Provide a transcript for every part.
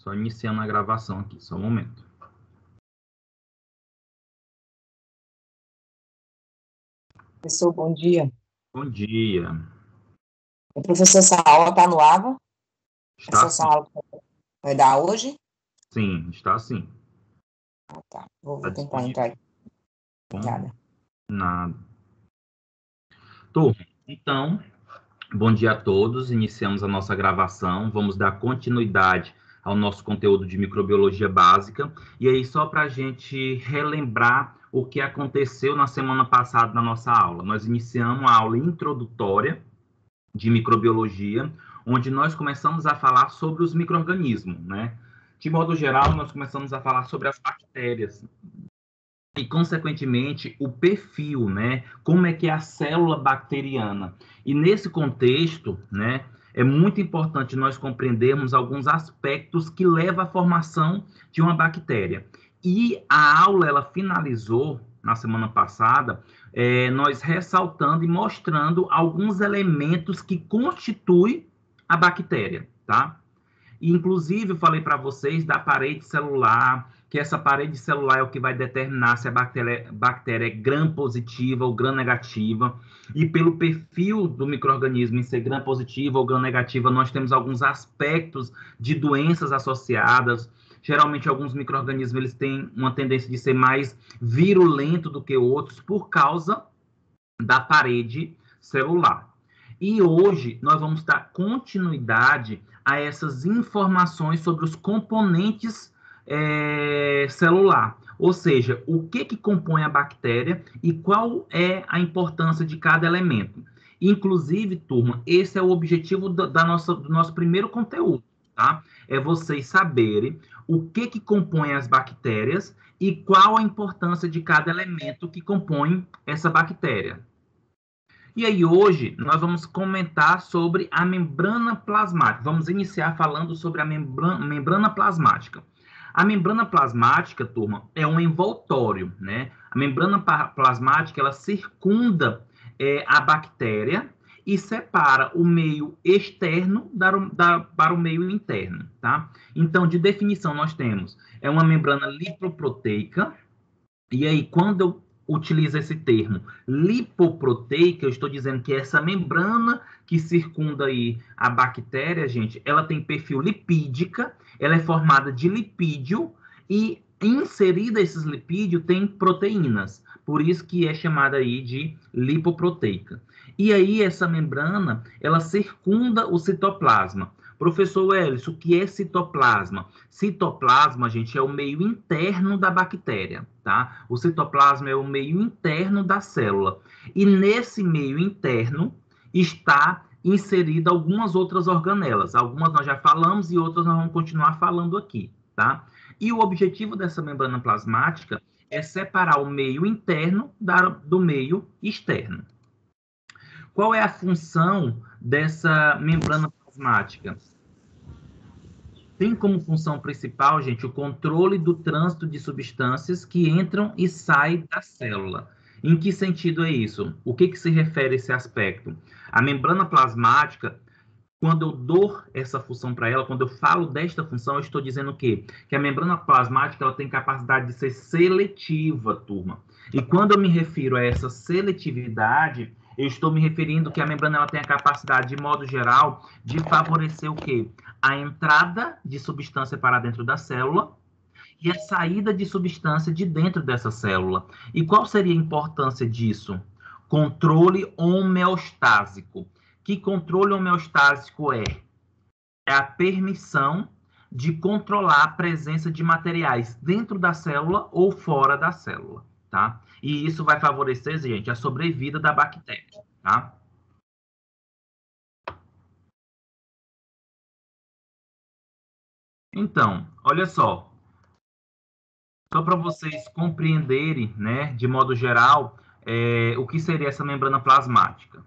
Só iniciando a gravação aqui, só um momento. Professor, bom dia. Bom dia. O professor, essa aula está no AVA? Está Essa sim. aula vai dar hoje? Sim, está sim. Ah, tá. Vou Está tentar disponível. entrar aqui. Bom, Obrigada. nada. Turma, então, bom dia a todos. Iniciamos a nossa gravação. Vamos dar continuidade ao nosso conteúdo de microbiologia básica. E aí, só para a gente relembrar o que aconteceu na semana passada na nossa aula. Nós iniciamos a aula introdutória de microbiologia, onde nós começamos a falar sobre os micro-organismos, né? De modo geral, nós começamos a falar sobre as bactérias e, consequentemente, o perfil, né? Como é que é a célula bacteriana. E nesse contexto, né, é muito importante nós compreendermos alguns aspectos que levam à formação de uma bactéria. E a aula, ela finalizou, na semana passada, nós ressaltando e mostrando alguns elementos que constituem a bactéria, tá? Inclusive, eu falei para vocês da parede celular, que essa parede celular é o que vai determinar se a bactéria é gram-positiva ou gram-negativa. E pelo perfil do micro-organismo em ser gram-positiva ou gram-negativa, nós temos alguns aspectos de doenças associadas. Geralmente, alguns micro-organismos eles têm uma tendência de ser mais virulento do que outros por causa da parede celular. E hoje nós vamos dar continuidade a essas informações sobre os componentes celular, ou seja, o que compõe a bactéria e qual é a importância de cada elemento. Inclusive, turma, esse é o objetivo do nosso primeiro conteúdo, tá? É vocês saberem o que compõe as bactérias e qual a importância de cada elemento que compõe essa bactéria. E aí, hoje, nós vamos comentar sobre a membrana plasmática. Vamos iniciar falando sobre a membrana plasmática. A membrana plasmática, turma, é um envoltório, né? A membrana plasmática, ela circunda a bactéria e separa o meio externo para o meio interno, tá? Então, de definição, nós temos uma membrana lipoproteica. E aí, quando eu utilizo esse termo lipoproteica, eu estou dizendo que essa membrana que circunda aí a bactéria, gente, ela tem perfil lipídica, ela é formada de lipídio e inserida esses lipídios tem proteínas, por isso que é chamada aí de lipoproteica. E aí essa membrana, ela circunda o citoplasma. Professor Wellington, o que é citoplasma? Citoplasma, gente, é o meio interno da bactéria, tá? O citoplasma é o meio interno da célula. E nesse meio interno está inserida algumas outras organelas. Algumas nós já falamos e outras nós vamos continuar falando aqui, tá? E o objetivo dessa membrana plasmática é separar o meio interno do meio externo. Qual é a função dessa membrana plasmática? Tem como função principal, gente, o controle do trânsito de substâncias que entram e saem da célula. Em que sentido é isso? O que se refere a esse aspecto? A membrana plasmática, quando eu dou essa função para ela, quando eu falo desta função, eu estou dizendo o quê? Que a membrana plasmática ela tem capacidade de ser seletiva, turma. E quando eu me refiro a essa seletividade, eu estou me referindo que a membrana ela tem a capacidade, de modo geral, de favorecer o quê? A entrada de substância para dentro da célula e a saída de substância de dentro dessa célula. E qual seria a importância disso? Controle homeostásico. Que controle homeostásico é? É a permissão de controlar a presença de materiais dentro da célula ou fora da célula, tá? E isso vai favorecer, gente, a sobrevida da bactéria, tá? Então, olha só para vocês compreenderem, né, de modo geral, o que seria essa membrana plasmática.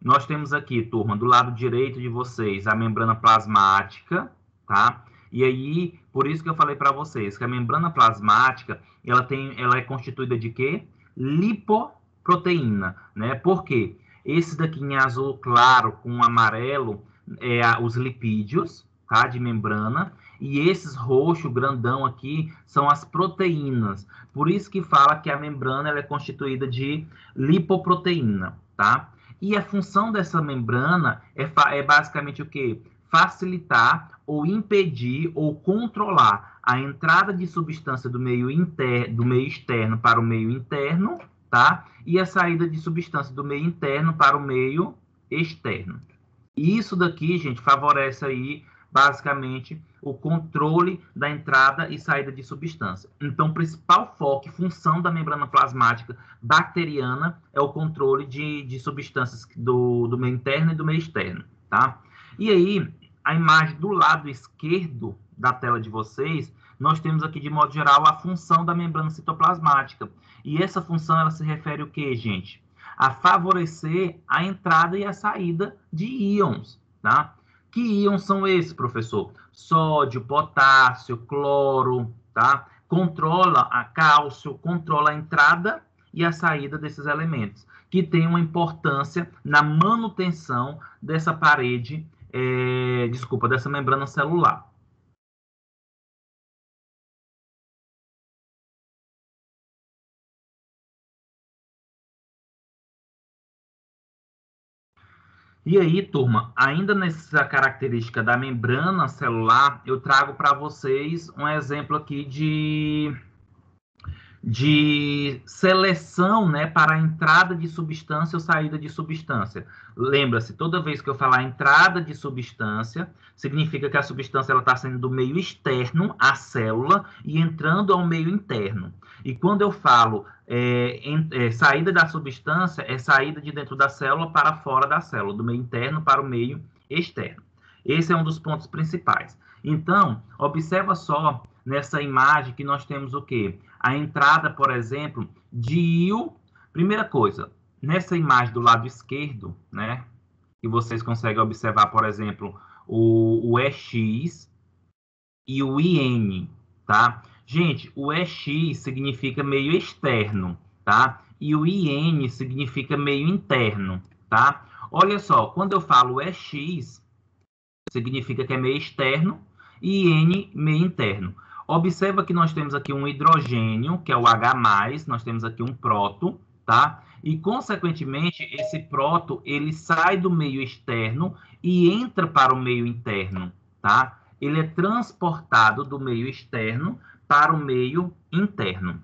Nós temos aqui, turma, do lado direito de vocês, a membrana plasmática, tá? E aí, por isso que eu falei para vocês que a membrana plasmática, ela é constituída de quê? Lipoproteína, né? Por quê? Esse daqui em azul claro com amarelo é os lipídios, tá? De membrana. E esses roxo grandão aqui são as proteínas. Por isso que fala que a membrana ela é constituída de lipoproteína, tá? E a função dessa membrana é basicamente o quê? Facilitar ou impedir ou controlar a entrada de substância do meio externo para o meio interno, tá? E a saída de substância do meio interno para o meio externo. E isso daqui, gente, favorece aí, basicamente, o controle da entrada e saída de substância. Então, o principal foco e função da membrana plasmática bacteriana é o controle de substâncias do meio interno e do meio externo, tá? E aí, a imagem do lado esquerdo da tela de vocês, nós temos aqui, de modo geral, a função da membrana citoplasmática. E essa função, ela se refere ao quê, gente? A favorecer a entrada e a saída de íons, tá? Que íons são esses, professor? Sódio, potássio, cloro, tá? Controla a cálcio, controla a entrada e a saída desses elementos, que tem uma importância na manutenção dessa parede, dessa membrana celular. E aí, turma, ainda nessa característica da membrana celular, eu trago para vocês um exemplo aqui de seleção, né, para a entrada de substância ou saída de substância. Lembra-se, toda vez que eu falar entrada de substância, significa que a substância está saindo do meio externo, à célula, e entrando ao meio interno. E quando eu falo saída da substância, é saída de dentro da célula para fora da célula, do meio interno para o meio externo. Esse é um dos pontos principais. Então, observa só nessa imagem que nós temos o quê? A entrada, por exemplo, de íon. Primeira coisa, nessa imagem do lado esquerdo, né, que vocês conseguem observar, por exemplo, o EX e o IN, tá? Gente, o EX significa meio externo, tá? E o IN significa meio interno, tá? Olha só, quando eu falo EX, significa que é meio externo, e IN, meio interno. Observa que nós temos aqui um hidrogênio, que é o H+, nós temos aqui um próton, tá? E, consequentemente, esse próton, ele sai do meio externo e entra para o meio interno, tá? Ele é transportado do meio externo para o meio interno.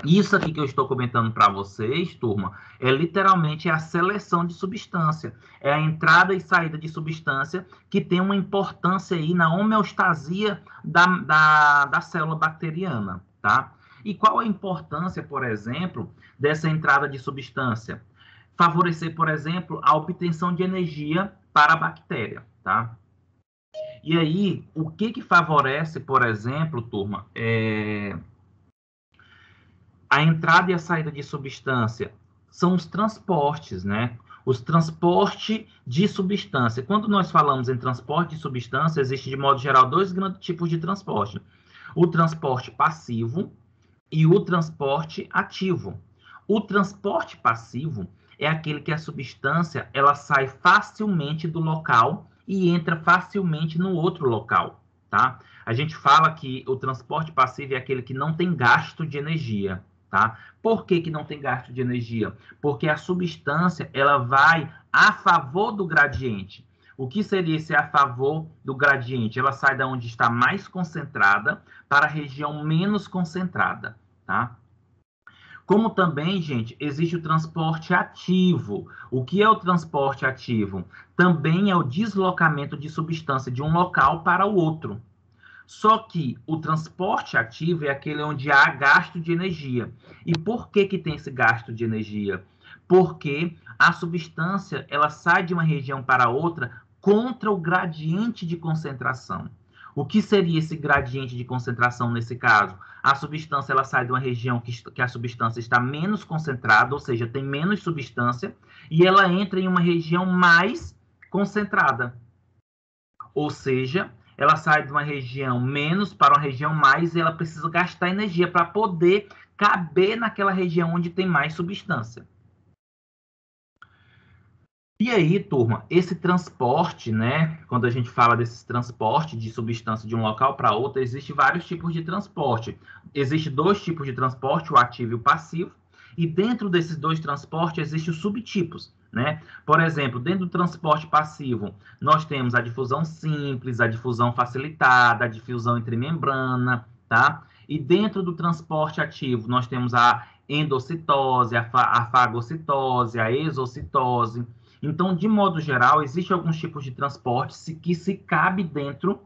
Isso aqui que eu estou comentando para vocês, turma, é literalmente a seleção de substância. É a entrada e saída de substância que tem uma importância aí na homeostasia da célula bacteriana, tá? E qual a importância, por exemplo, dessa entrada de substância? Favorecer, por exemplo, a obtenção de energia para a bactéria, tá? E aí, o que favorece, por exemplo, turma, a entrada e a saída de substância são os transportes, né? Os transportes de substância. Quando nós falamos em transporte de substância, existe, de modo geral, dois grandes tipos de transporte. O transporte passivo e o transporte ativo. O transporte passivo é aquele que a substância ela sai facilmente do local e entra facilmente no outro local, tá? A gente fala que o transporte passivo é aquele que não tem gasto de energia. Tá? Por que não tem gasto de energia? Porque a substância ela vai a favor do gradiente. O que seria esse a favor do gradiente? Ela sai da onde está mais concentrada para a região menos concentrada. Tá? Como também, gente, existe o transporte ativo. O que é o transporte ativo? Também é o deslocamento de substância de um local para o outro. Só que o transporte ativo é aquele onde há gasto de energia. E por que tem esse gasto de energia? Porque a substância ela sai de uma região para outra contra o gradiente de concentração. O que seria esse gradiente de concentração nesse caso? A substância ela sai de uma região que a substância está menos concentrada, ou seja, tem menos substância, e ela entra em uma região mais concentrada. Ou seja, ela sai de uma região menos para uma região mais e ela precisa gastar energia para poder caber naquela região onde tem mais substância. E aí, turma, esse transporte, né? Quando a gente fala desse transporte de substância de um local para outro, existe vários tipos de transporte. Existem dois tipos de transporte, o ativo e o passivo. E dentro desses dois transportes existem os subtipos, né? Por exemplo, dentro do transporte passivo, nós temos a difusão simples, a difusão facilitada, a difusão entre membrana, tá? E dentro do transporte ativo, nós temos a endocitose, a fagocitose, a exocitose. Então, de modo geral, existem alguns tipos de transporte que se cabe dentro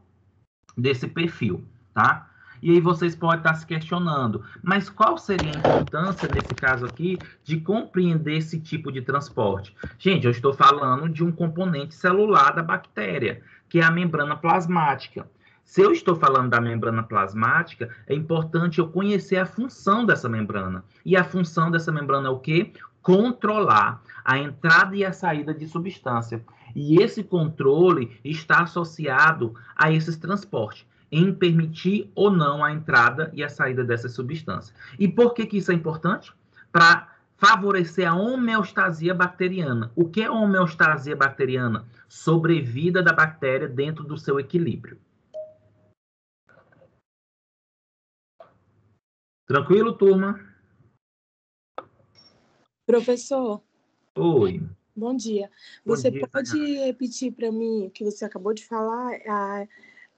desse perfil, tá? E aí vocês podem estar se questionando, mas qual seria a importância, nesse caso aqui, de compreender esse tipo de transporte? Gente, eu estou falando de um componente celular da bactéria, que é a membrana plasmática. Se eu estou falando da membrana plasmática, é importante eu conhecer a função dessa membrana. E a função dessa membrana é o quê? Controlar a entrada e a saída de substância. E esse controle está associado a esses transportes, em permitir ou não a entrada e a saída dessa substância. E por que isso é importante? Para favorecer a homeostasia bacteriana. O que é homeostasia bacteriana? Sobrevida da bactéria dentro do seu equilíbrio. Tranquilo, turma? Professor, Oi. bom dia. Bom Você dia, pode repetir para mim o que você acabou de falar,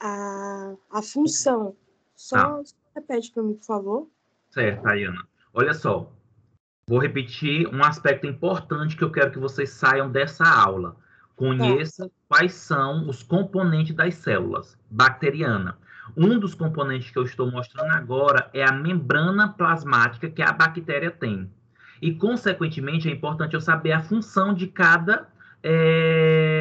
a função? Só repete para mim, por favor. Certo, Tayana. Olha só, vou repetir um aspecto importante que eu quero que vocês saiam dessa aula. Conheça quais são os componentes das células bacterianas. Um dos componentes que eu estou mostrando agora é a membrana plasmática que a bactéria tem. E, consequentemente, é importante eu saber a função de cada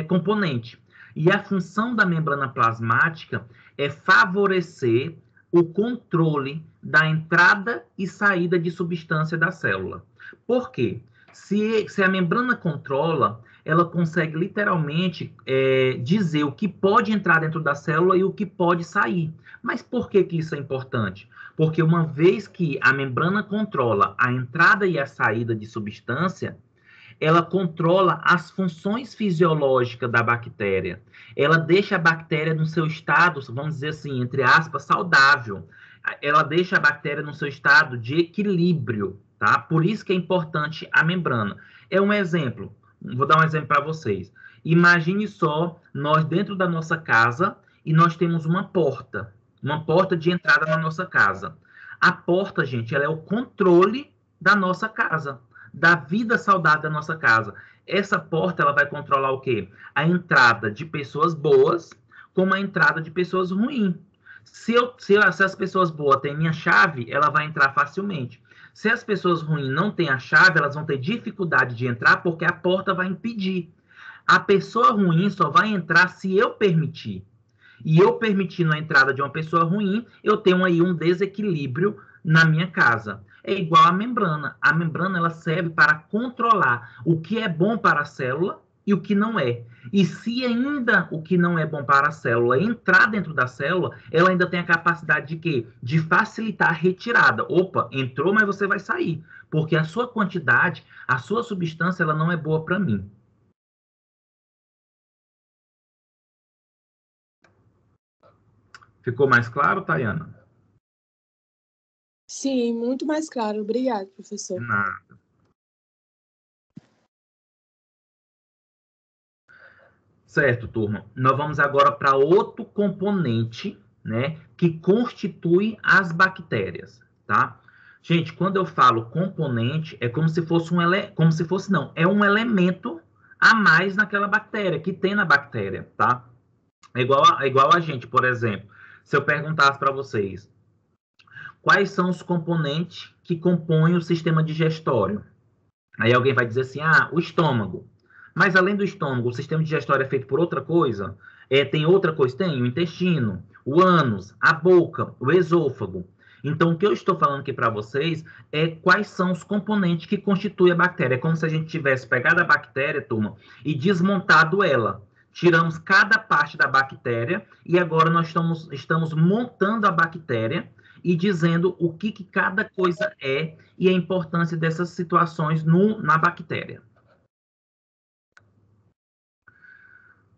componente. E a função da membrana plasmática é favorecer o controle da entrada e saída de substância da célula. Por quê? Se a membrana controla, ela consegue literalmente dizer o que pode entrar dentro da célula e o que pode sair. Mas por que isso é importante? Porque uma vez que a membrana controla a entrada e a saída de substância, ela controla as funções fisiológicas da bactéria. Ela deixa a bactéria no seu estado, vamos dizer assim, entre aspas, saudável. Ela deixa a bactéria no seu estado de equilíbrio, tá? Por isso que é importante a membrana. É um exemplo. Vou dar um exemplo para vocês. Imagine só, nós dentro da nossa casa e nós temos uma porta de entrada na nossa casa. A porta, gente, ela é o controle da nossa casa, da vida saudável da nossa casa. Essa porta, ela vai controlar o quê? A entrada de pessoas boas, como a entrada de pessoas ruins. Se as pessoas boas têm minha chave, ela vai entrar facilmente. Se as pessoas ruins não têm a chave, elas vão ter dificuldade de entrar porque a porta vai impedir. A pessoa ruim só vai entrar se eu permitir. E eu permitindo a entrada de uma pessoa ruim, eu tenho aí um desequilíbrio na minha casa. É igual a membrana. A membrana ela serve para controlar o que é bom para a célula e o que não é. E se ainda o que não é bom para a célula entrar dentro da célula, ela ainda tem a capacidade de quê? De facilitar a retirada. Opa, entrou, mas você vai sair. Porque a sua quantidade, a sua substância, ela não é boa para mim. Ficou mais claro, Tayana? Sim, muito mais claro. Obrigada, professor. Nada. Certo, turma. Nós vamos agora para outro componente, né, que constitui as bactérias, tá? Gente, quando eu falo componente, é como se fosse como se fosse não, é um elemento a mais naquela bactéria, que tem na bactéria, tá? É igual a gente, por exemplo. Se eu perguntasse para vocês, quais são os componentes que compõem o sistema digestório? Aí alguém vai dizer assim, o estômago. Mas além do estômago, o sistema digestório é feito por outra coisa? Tem outra coisa? Tem o intestino, o ânus, a boca, o esôfago. Então, o que eu estou falando aqui para vocês é quais são os componentes que constituem a bactéria. É como se a gente tivesse pegado a bactéria, turma, e desmontado ela. Tiramos cada parte da bactéria e agora nós estamos montando a bactéria e dizendo o que cada coisa é e a importância dessas situações na bactéria.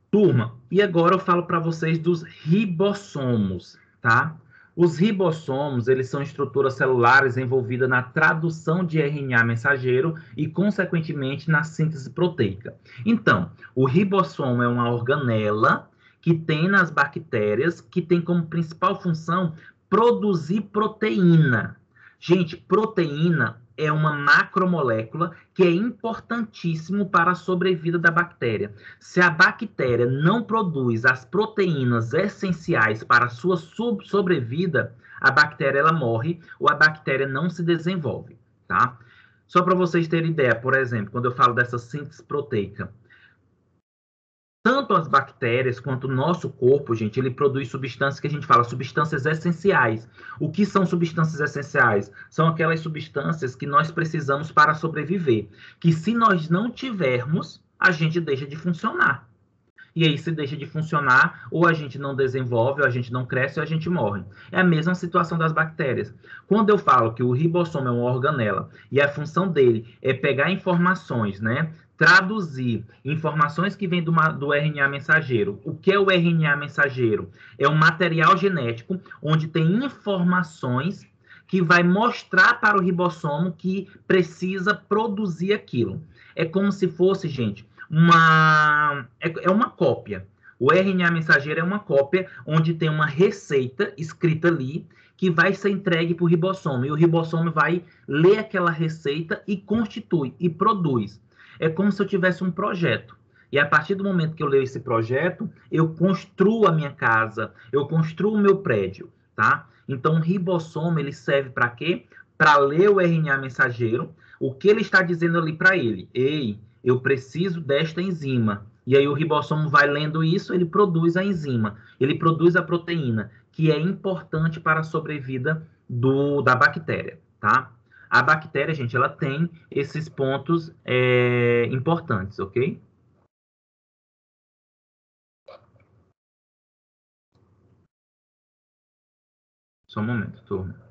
Turma, e agora eu falo para vocês dos ribossomos, tá? Os ribossomos, eles são estruturas celulares envolvidas na tradução de RNA mensageiro e, consequentemente, na síntese proteica. Então, o ribossomo é uma organela que tem nas bactérias, que tem como principal função produzir proteína. Gente, proteína é uma macromolécula que é importantíssimo para a sobrevida da bactéria. Se a bactéria não produz as proteínas essenciais para a sua sobrevida, a bactéria ela morre ou a bactéria não se desenvolve, tá? Só para vocês terem ideia, por exemplo, quando eu falo dessa síntese proteica, tanto as bactérias quanto o nosso corpo, gente, ele produz substâncias que a gente fala, substâncias essenciais. O que são substâncias essenciais? São aquelas substâncias que nós precisamos para sobreviver, que se nós não tivermos, a gente deixa de funcionar. E aí, se deixa de funcionar, ou a gente não desenvolve, ou a gente não cresce, ou a gente morre. É a mesma situação das bactérias. Quando eu falo que o ribossomo é uma organela e a função dele é pegar informações, né? Traduzir informações que vêm do RNA mensageiro. O que é o RNA mensageiro? É um material genético onde tem informações que vai mostrar para o ribossomo que precisa produzir aquilo. É como se fosse, gente, uma cópia. O RNA mensageiro é uma cópia onde tem uma receita escrita ali que vai ser entregue para o ribossomo. E o ribossomo vai ler aquela receita e constitui, e produz. É como se eu tivesse um projeto. E a partir do momento que eu leio esse projeto, eu construo a minha casa, eu construo o meu prédio, tá? Então, o ribossomo, ele serve para quê? Para ler o RNA mensageiro, o que ele está dizendo ali para ele. Ei, eu preciso desta enzima. E aí o ribossomo vai lendo isso, ele produz a enzima, ele produz a proteína, que é importante para a sobrevida da bactéria, tá? A bactéria, gente, ela tem esses pontos importantes, ok? Só um momento, turma.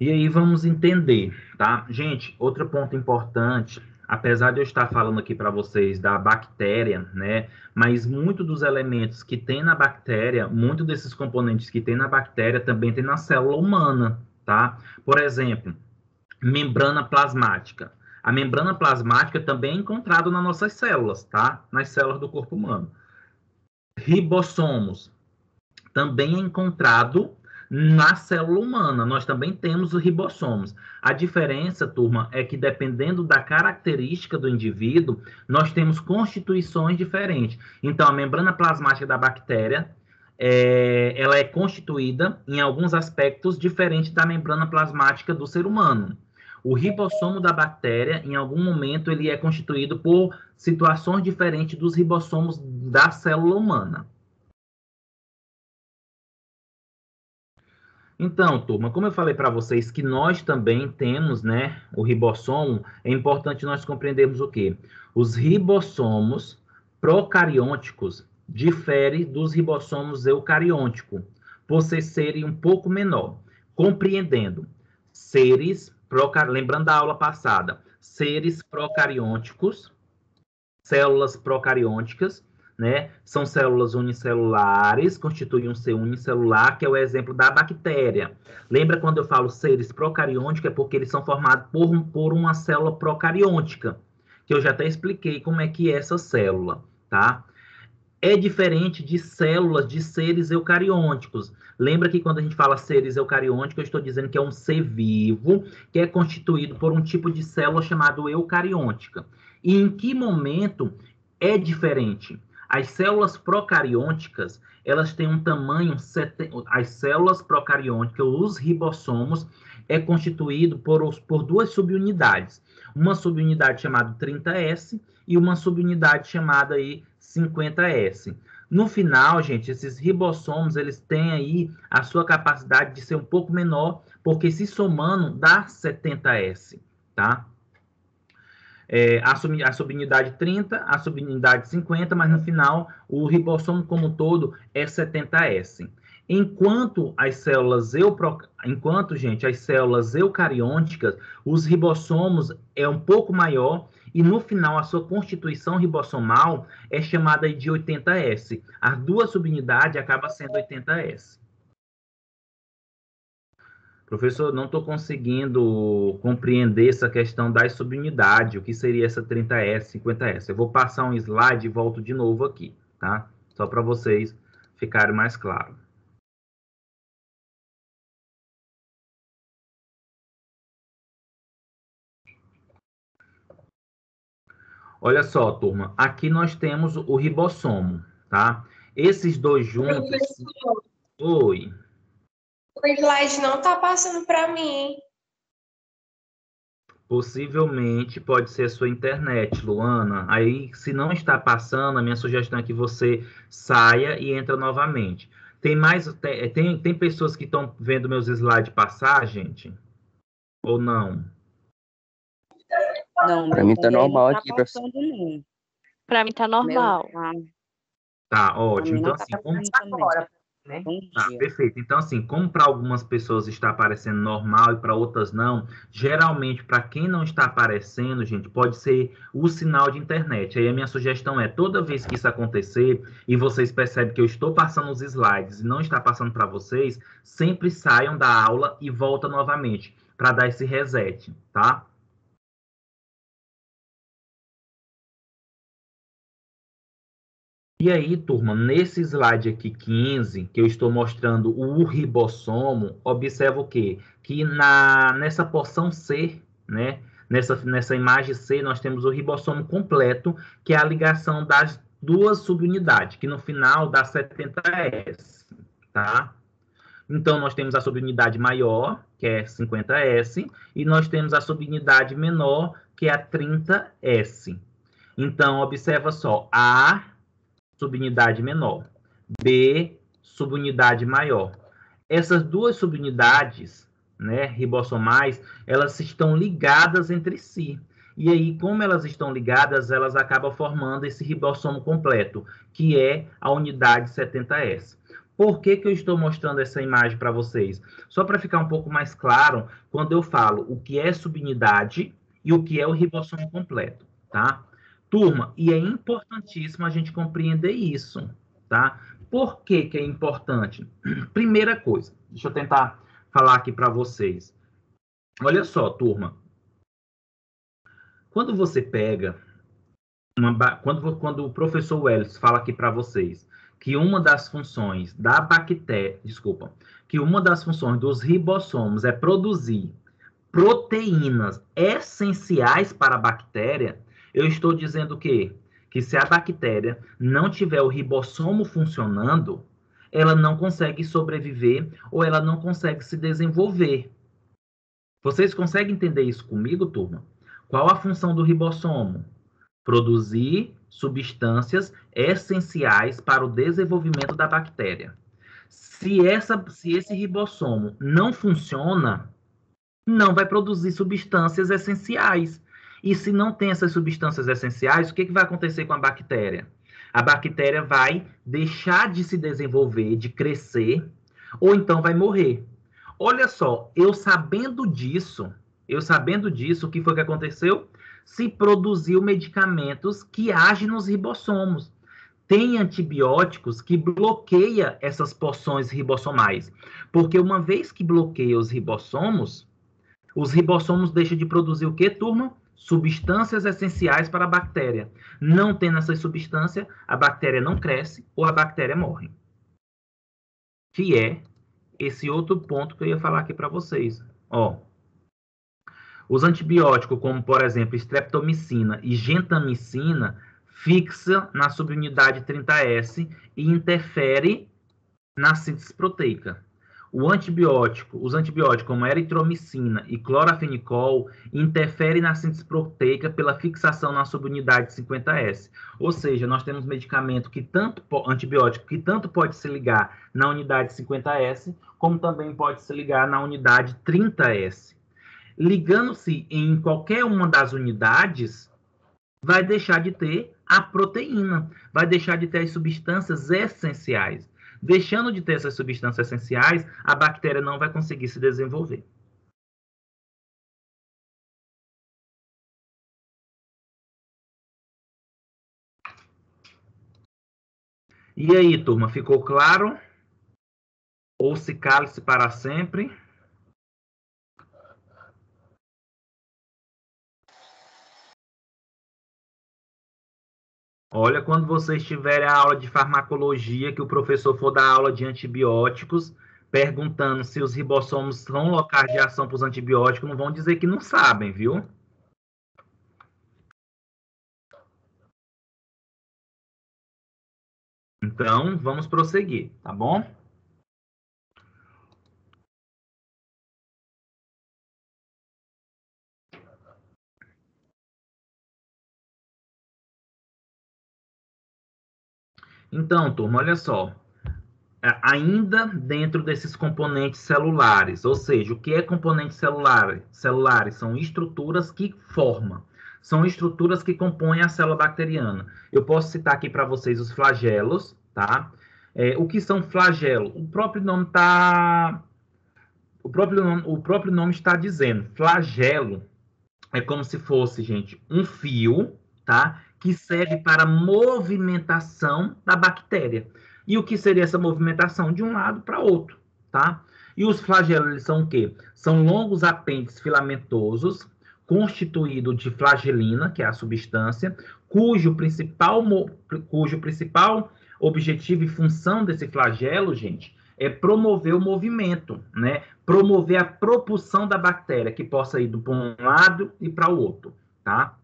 E aí vamos entender, tá? Gente, outro ponto importante, apesar de eu estar falando aqui para vocês da bactéria, né? Mas muito dos elementos que tem na bactéria, muito desses componentes que tem na bactéria também tem na célula humana, tá? Por exemplo, membrana plasmática. A membrana plasmática também é encontrada nas nossas células, tá? Nas células do corpo humano. Ribossomos também é encontrado na célula humana. Nós também temos os ribossomos. A diferença, turma, é que dependendo da característica do indivíduo, nós temos constituições diferentes. Então, a membrana plasmática da bactéria, ela é constituída em alguns aspectos diferentes da membrana plasmática do ser humano. O ribossomo da bactéria, em algum momento, ele é constituído por situações diferentes dos ribossomos da célula humana. Então, turma, como eu falei para vocês que nós também temos, né, o ribossomo, é importante nós compreendermos o quê? Os ribossomos procariôticos diferem dos ribossomos eucariôticos, por serem um pouco menor. Compreendendo, lembrando da aula passada, seres procariôticos, células procariôticas, né? São células unicelulares, constituem um ser unicelular, que é o exemplo da bactéria. Lembra quando eu falo seres procariôticos, é porque eles são formados por uma célula procariôtica, que eu já até expliquei como é que é essa célula, tá? É diferente de células de seres eucariôticos. Lembra que quando a gente fala seres eucariôticos, eu estou dizendo que é um ser vivo, que é constituído por um tipo de célula chamado eucariôtica. E em que momento é diferente? As células procariôticas, elas têm um tamanho, as células procariôticas, os ribossomos, é constituído por duas subunidades. Uma subunidade chamada 30S e uma subunidade chamada aí 50S. No final, gente, esses ribossomos, eles têm aí a sua capacidade de ser um pouco menor, porque se somando dá 70S, tá? A subunidade 30, a subunidade 50, mas no final o ribossomo como um todo é 70S. Enquanto, gente, as células eucariôticas, os ribossomos é um pouco maior e no final a sua constituição ribossomal é chamada de 80S. As duas subunidades acabam sendo 80S. Professor, não estou conseguindo compreender essa questão das subunidades, o que seria essa 30S, 50S. Eu vou passar um slide e volto de novo aqui, tá? Só para vocês ficarem mais claros. Olha só, turma, aqui nós temos o ribossomo, tá? Esses dois juntos... Professor, Oi. o slide não está passando para mim. Possivelmente pode ser a sua internet, Luana. Aí, se não está passando, a minha sugestão é que você saia e entra novamente. Tem pessoas que estão vendo meus slides passar, gente? Ou não? Não, Para mim tá normal aqui, professor. Para mim tá normal. Tá, ótimo. Então, assim, Agora, né? Tá, perfeito. Então, assim, como para algumas pessoas está aparecendo normal e para outras não, geralmente, para quem não está aparecendo, gente, pode ser o sinal de internet. Aí a minha sugestão é, toda vez que isso acontecer e vocês percebem que eu estou passando os slides e não está passando para vocês, sempre saiam da aula e voltam novamente, para dar esse reset, tá? E aí, turma, nesse slide aqui 15, que eu estou mostrando o ribossomo, observa o quê? Que nessa porção C, né, nessa imagem C, nós temos o ribossomo completo, que é a ligação das duas subunidades, que no final dá 70S, tá? Então, nós temos a subunidade maior, que é 50S, e nós temos a subunidade menor, que é a 30S. Então, observa só, A subunidade menor, B, subunidade maior. Essas duas subunidades, né, ribossomais, elas estão ligadas entre si. E aí, como elas estão ligadas, elas acabam formando esse ribossomo completo, que é a unidade 70S. Por que eu estou mostrando essa imagem para vocês? Só para ficar um pouco mais claro, quando eu falo o que é subunidade e o que é o ribossomo completo, tá? Turma, e é importantíssimo a gente compreender isso, tá? Por que que é importante? Primeira coisa, deixa eu tentar falar aqui para vocês. Olha só, turma. Quando você pega quando o professor Welles fala aqui para vocês que uma das funções da bactéria, que uma das funções dos ribossomos é produzir proteínas essenciais para a bactéria, eu estou dizendo o quê? Que se a bactéria não tiver o ribossomo funcionando, ela não consegue sobreviver ou ela não consegue se desenvolver. Vocês conseguem entender isso comigo, turma? Qual a função do ribossomo? Produzir substâncias essenciais para o desenvolvimento da bactéria. Se esse ribossomo não funciona, não vai produzir substâncias essenciais. E se não tem essas substâncias essenciais, o que vai acontecer com a bactéria? A bactéria vai deixar de se desenvolver, de crescer, ou então vai morrer. Olha só, eu sabendo disso, o que foi que aconteceu? Se produziu medicamentos que agem nos ribossomos. Tem antibióticos que bloqueiam essas porções ribossomais. Porque uma vez que bloqueia os ribossomos deixam de produzir o quê, turma? Substâncias essenciais para a bactéria. Não tendo essas substâncias, a bactéria não cresce ou a bactéria morre. Que é esse outro ponto que eu ia falar aqui para vocês. Ó, os antibióticos, como, por exemplo, streptomicina e gentamicina, fixa na subunidade 30S e interfere na síntese proteica. Os antibióticos como eritromicina e clorafenicol interferem na síntese proteica pela fixação na subunidade 50S. Ou seja, nós temos antibiótico que tanto pode se ligar na unidade 50S, como também pode se ligar na unidade 30S. Ligando-se em qualquer uma das unidades, vai deixar de ter a proteína, vai deixar de ter as substâncias essenciais. Deixando de ter essas substâncias essenciais, a bactéria não vai conseguir se desenvolver. E aí, turma, ficou claro? Ou se cale-se para sempre? Olha, quando vocês tiverem a aula de farmacologia, que o professor for dar aula de antibióticos, perguntando se os ribossomos são locais de ação para os antibióticos, não vão dizer que não sabem, viu? Então, vamos prosseguir, tá bom? Então, turma, olha só. Ainda dentro desses componentes celulares, ou seja, o que é componente celular? Celulares são estruturas que formam, são estruturas que compõem a célula bacteriana. Eu posso citar aqui para vocês os flagelos, tá? O que são flagelos? O próprio nome está está dizendo, flagelo é como se fosse, gente, um fio, tá? Que serve para movimentação da bactéria. E o que seria essa movimentação? De um lado para outro, tá? E os flagelos, eles são o quê? São longos apêndices filamentosos, constituídos de flagelina, que é a substância, cujo principal objetivo e função desse flagelo, gente, é promover o movimento, né? Promover a propulsão da bactéria, que possa ir para um lado e para o outro, tá?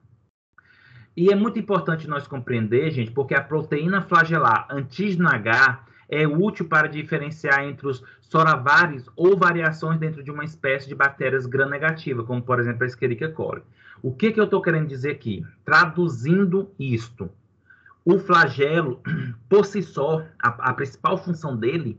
E é muito importante nós compreender, gente, porque a proteína flagelar antígeno H é útil para diferenciar entre os soravares ou variações dentro de uma espécie de bactérias gram-negativa, como, por exemplo, a Escherichia coli. O que eu estou querendo dizer aqui? Traduzindo isto, o flagelo, por si só, a principal função dele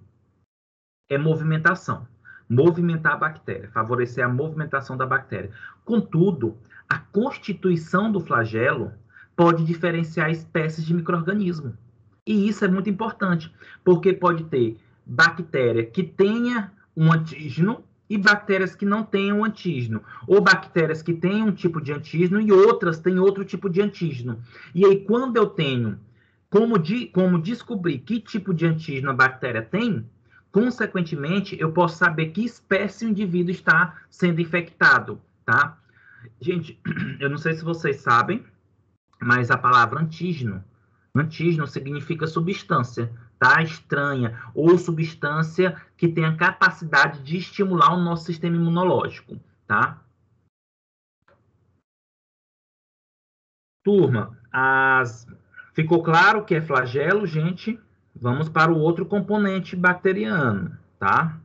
é movimentação. Movimentar a bactéria, favorecer a movimentação da bactéria. Contudo, a constituição do flagelo pode diferenciar espécies de micro-organismo. E isso é muito importante, porque pode ter bactéria que tenha um antígeno e bactérias que não tenham antígeno, ou bactérias que têm um tipo de antígeno e outras têm outro tipo de antígeno. E aí, quando eu tenho como descobrir que tipo de antígeno a bactéria tem, consequentemente, eu posso saber que espécie o indivíduo está sendo infectado, tá? Gente, eu não sei se vocês sabem, mas a palavra antígeno significa substância, tá? Estranha, ou substância que tem a capacidade de estimular o nosso sistema imunológico, tá? Turma, ficou claro o que é flagelo, gente? Vamos para o outro componente bacteriano, tá?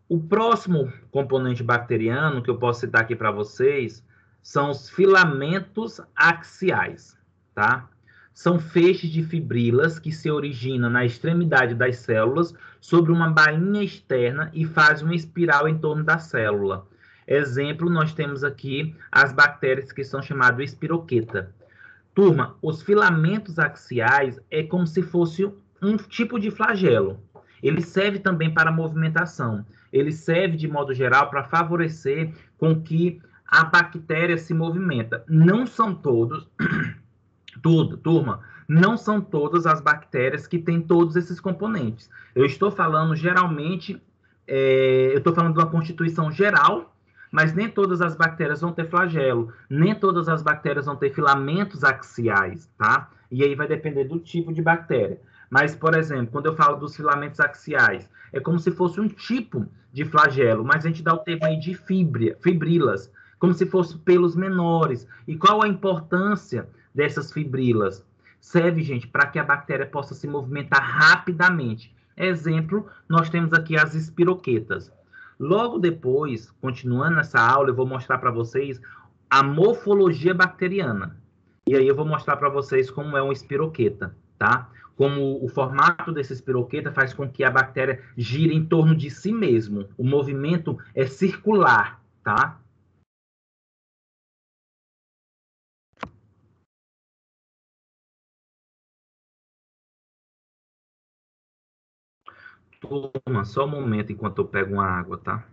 O próximo componente bacteriano que eu posso citar aqui para vocês são os filamentos axiais, tá? São feixes de fibrilas que se originam na extremidade das células sobre uma bainha externa e fazem uma espiral em torno da célula. Exemplo, nós temos aqui as bactérias que são chamadas espiroqueta. Turma, os filamentos axiais é como se fosse um tipo de flagelo. Ele serve também para movimentação. Ele serve, de modo geral, para favorecer com que a bactéria se movimenta. Não são todos, turma, não são todas as bactérias que têm todos esses componentes. Eu estou falando geralmente, eu estou falando de uma constituição geral, mas nem todas as bactérias vão ter flagelo, nem todas as bactérias vão ter filamentos axiais, tá? E aí vai depender do tipo de bactéria. Mas, por exemplo, quando eu falo dos filamentos axiais, é como se fosse um tipo de flagelo, mas a gente dá o termo aí de fibrilas, como se fossem pelos menores. E qual a importância dessas fibrilas? Serve, gente, para que a bactéria possa se movimentar rapidamente. Exemplo, nós temos aqui as espiroquetas. Logo depois, continuando essa aula, eu vou mostrar para vocês a morfologia bacteriana. E aí eu vou mostrar para vocês como é uma espiroqueta, tá? Como o formato dessa espiroqueta faz com que a bactéria gire em torno de si mesmo. O movimento é circular, tá? Turma, só um momento enquanto eu pego uma água, tá?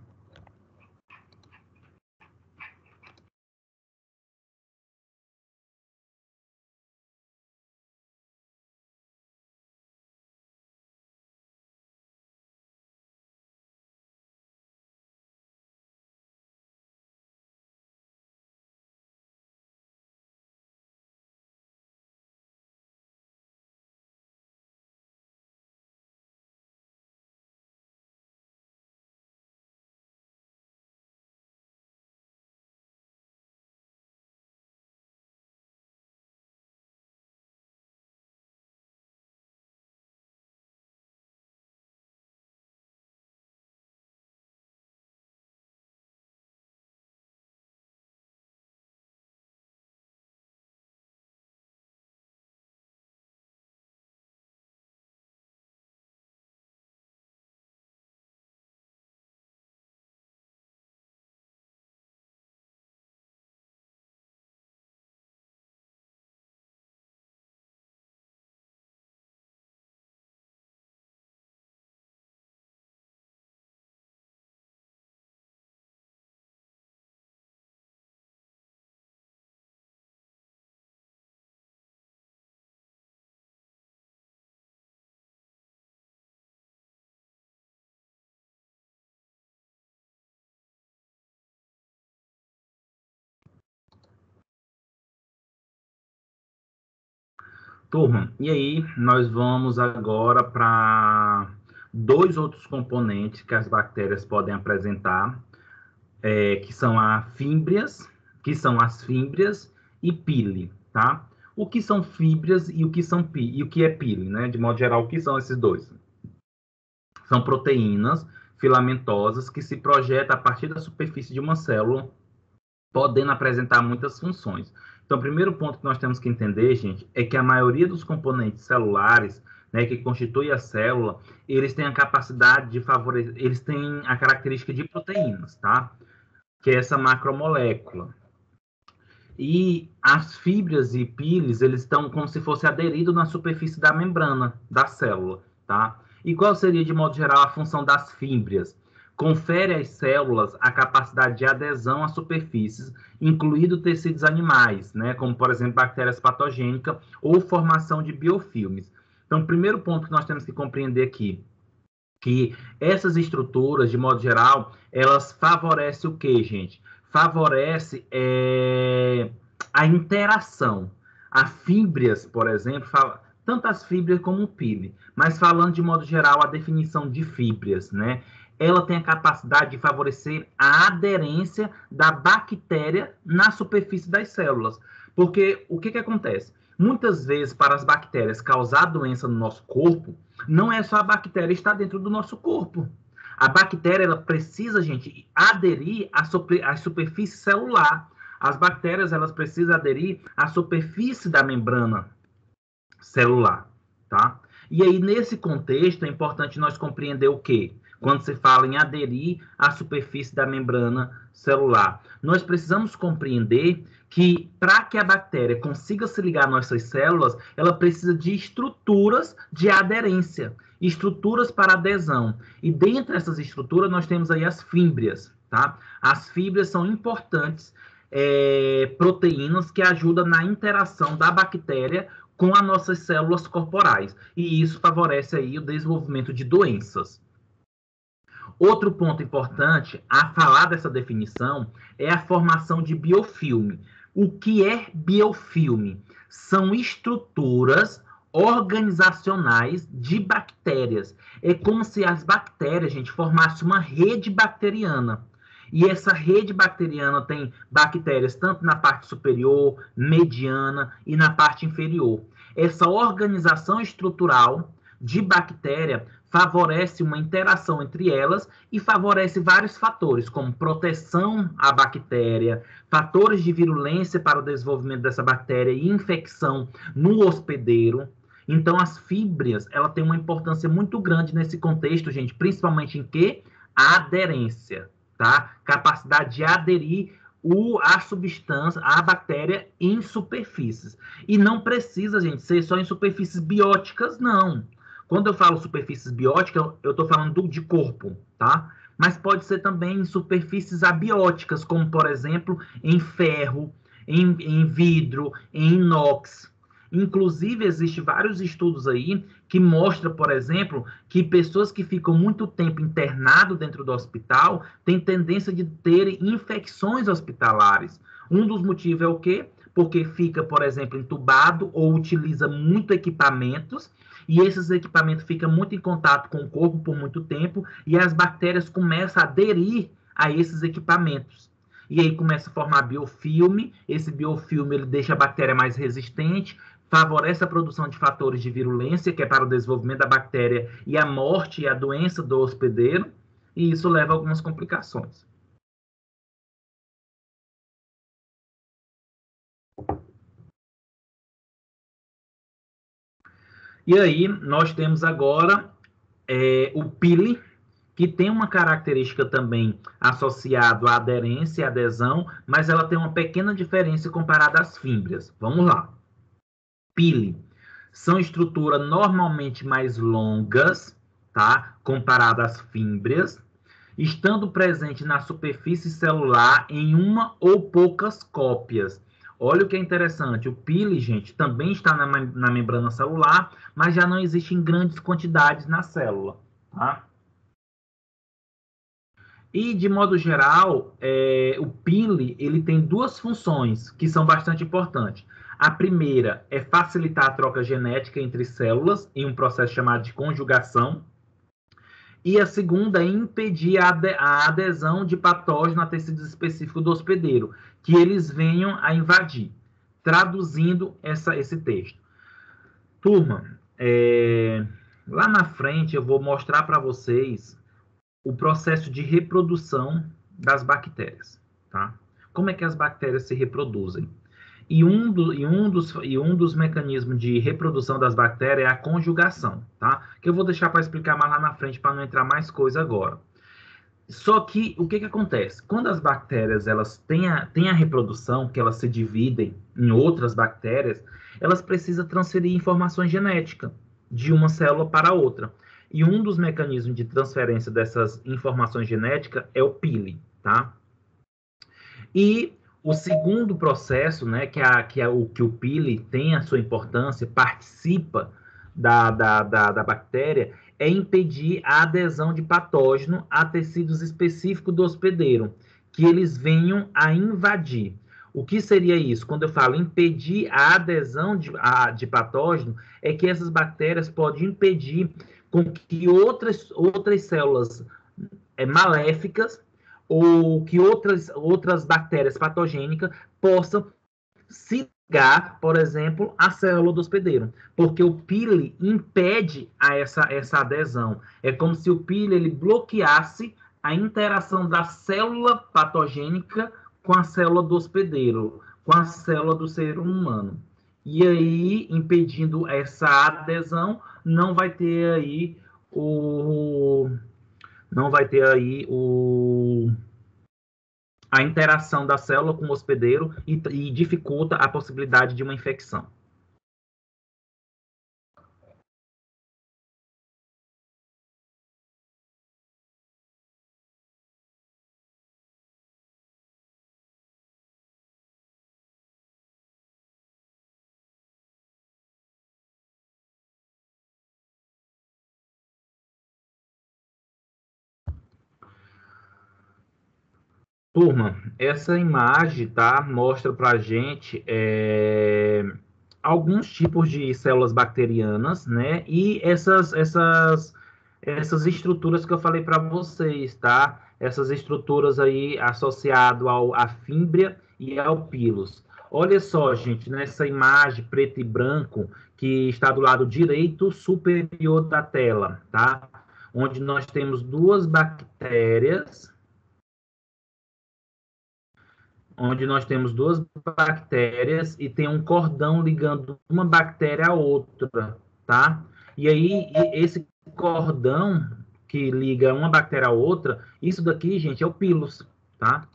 Turma, e aí nós vamos agora para dois outros componentes que as bactérias podem apresentar, que são as fímbrias e pile, tá? O que são fímbrias e o que é pile, né? De modo geral, o que são esses dois? São proteínas filamentosas que se projetam a partir da superfície de uma célula, podendo apresentar muitas funções. Então, o primeiro ponto que nós temos que entender, gente, é que a maioria dos componentes celulares, né, que constituem a célula, eles têm a capacidade de favorecer, eles têm a característica de proteínas, tá? Que é essa macromolécula. E as fibras e piles, eles estão como se fosse aderido na superfície da membrana da célula, tá? E qual seria, de modo geral, a função das fímbrias? Confere às células a capacidade de adesão às superfícies, incluindo tecidos animais, né? Como, por exemplo, bactérias patogênicas ou formação de biofilmes. Então, o primeiro ponto que nós temos que compreender aqui, que essas estruturas, de modo geral, elas favorecem o quê, gente? Favorece a interação. As fímbrias, por exemplo, tanto as fímbrias como o pile, mas falando de modo geral, a definição de fímbrias, né? Ela tem a capacidade de favorecer a aderência da bactéria na superfície das células. Porque o que acontece? Muitas vezes, para as bactérias causar doença no nosso corpo, não é só a bactéria estar dentro do nosso corpo. A bactéria, ela precisa, gente, aderir à superfície celular. As bactérias, elas precisam aderir à superfície da membrana celular, tá? E aí, nesse contexto, é importante nós compreender o quê? Quando se fala em aderir à superfície da membrana celular. Nós precisamos compreender que, para que a bactéria consiga se ligar às nossas células, ela precisa de estruturas de aderência, estruturas para adesão. E dentro dessas estruturas, nós temos aí as fímbrias, tá? As fímbrias são importantes proteínas que ajudam na interação da bactéria com as nossas células corporais. E isso favorece aí o desenvolvimento de doenças. Outro ponto importante a falar dessa definição é a formação de biofilme. O que é biofilme? São estruturas organizacionais de bactérias. É como se as bactérias, gente, formassem uma rede bacteriana. E essa rede bacteriana tem bactérias tanto na parte superior, mediana e na parte inferior. Essa organização estrutural de bactéria favorece uma interação entre elas e favorece vários fatores, como proteção à bactéria, fatores de virulência para o desenvolvimento dessa bactéria e infecção no hospedeiro. Então, as fímbrias, ela tem uma importância muito grande nesse contexto, gente, principalmente em quê? A aderência, tá? Capacidade de aderir a substância, a bactéria em superfícies. E não precisa, gente, ser só em superfícies bióticas, não. Quando eu falo superfícies bióticas, eu estou falando de corpo, tá? Mas pode ser também em superfícies abióticas, como, por exemplo, em ferro, em vidro, em inox. Inclusive, existem vários estudos aí que mostram, por exemplo, que pessoas que ficam muito tempo internadas dentro do hospital têm tendência de terem infecções hospitalares. Um dos motivos é o quê? Porque fica, por exemplo, entubado ou utiliza muito equipamentos, e esses equipamentos ficam muito em contato com o corpo por muito tempo, e as bactérias começam a aderir a esses equipamentos. E aí começa a formar biofilme, esse biofilme ele deixa a bactéria mais resistente, favorece a produção de fatores de virulência, que é para o desenvolvimento da bactéria e a morte e a doença do hospedeiro, e isso leva a algumas complicações. E aí, nós temos agora o pili, que tem uma característica também associada à aderência e adesão, mas ela tem uma pequena diferença comparada às fímbrias. Vamos lá. Pili são estruturas normalmente mais longas, tá? Comparada às fímbrias, estando presente na superfície celular em uma ou poucas cópias. Olha o que é interessante, o pili, gente, também está na membrana celular, mas já não existe em grandes quantidades na célula, tá? E, de modo geral, o pili ele tem duas funções que são bastante importantes. A primeira é facilitar a troca genética entre células em um processo chamado de conjugação. E a segunda é impedir a adesão de patógeno a tecidos específicos do hospedeiro, que eles venham a invadir. Traduzindo esse texto. Turma, lá na frente eu vou mostrar para vocês o processo de reprodução das bactérias, tá? Como é que as bactérias se reproduzem? E um dos mecanismos de reprodução das bactérias é a conjugação, tá? Que eu vou deixar para explicar mais lá na frente para não entrar mais coisa agora. Só que o que acontece? Quando as bactérias elas têm a reprodução, que elas se dividem em outras bactérias, elas precisam transferir informações genéticas de uma célula para outra. E um dos mecanismos de transferência dessas informações genéticas é o pili, tá? E o segundo processo, né, que o pili tem a sua importância, participa da bactéria, é impedir a adesão de patógeno a tecidos específicos do hospedeiro, que eles venham a invadir. O que seria isso? Quando eu falo impedir a adesão de patógeno, é que essas bactérias podem impedir com que outras células maléficas ou que outras bactérias patogênicas possam se ligar, por exemplo, à célula do hospedeiro, porque o pili impede essa adesão. É como se o pili ele bloqueasse a interação da célula patogênica com a célula do hospedeiro, com a célula do ser humano. E aí, impedindo essa adesão, não vai ter aí a interação da célula com o hospedeiro e dificulta a possibilidade de uma infecção. Turma, essa imagem, tá, mostra para a gente alguns tipos de células bacterianas, né? E essas estruturas que eu falei para vocês, tá? Essas estruturas aí associadas à fímbria e ao pilus. Olha só, gente, nessa imagem preto e branco que está do lado direito superior da tela, tá? Onde nós temos duas bactérias, e tem um cordão ligando uma bactéria a outra, tá? E aí, esse cordão que liga uma bactéria a outra, isso daqui, gente, é o pilus, tá?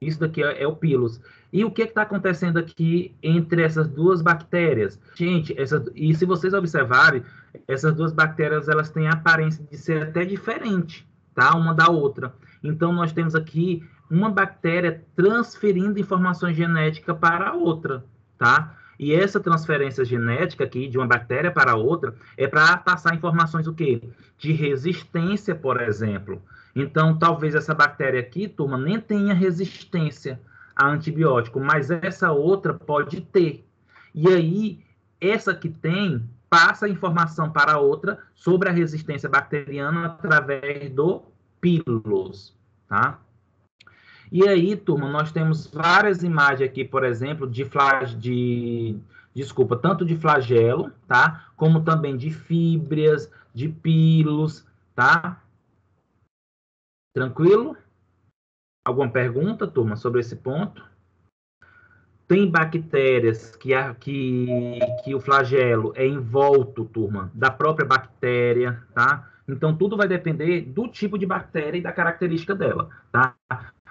Isso daqui é o pílus. E o que está acontecendo aqui entre essas duas bactérias? Gente, e se vocês observarem, essas duas bactérias elas têm a aparência de ser até diferente, tá? Uma da outra. Então, nós temos aqui uma bactéria transferindo informações genéticas para a outra, tá? E essa transferência genética aqui de uma bactéria para a outra é para passar informações o quê? De resistência, por exemplo. Então, talvez essa bactéria aqui, turma, nem tenha resistência a antibiótico, mas essa outra pode ter. E aí, essa que tem, passa a informação para a outra sobre a resistência bacteriana através do pílus, tá? E aí, turma, nós temos várias imagens aqui, por exemplo, tanto de flagelo, tá? Como também de fíbrias, de pílus, tá? Tranquilo? Alguma pergunta, turma, sobre esse ponto? Tem bactérias que o flagelo é envolto, turma, da própria bactéria, tá? Então, tudo vai depender do tipo de bactéria e da característica dela, tá?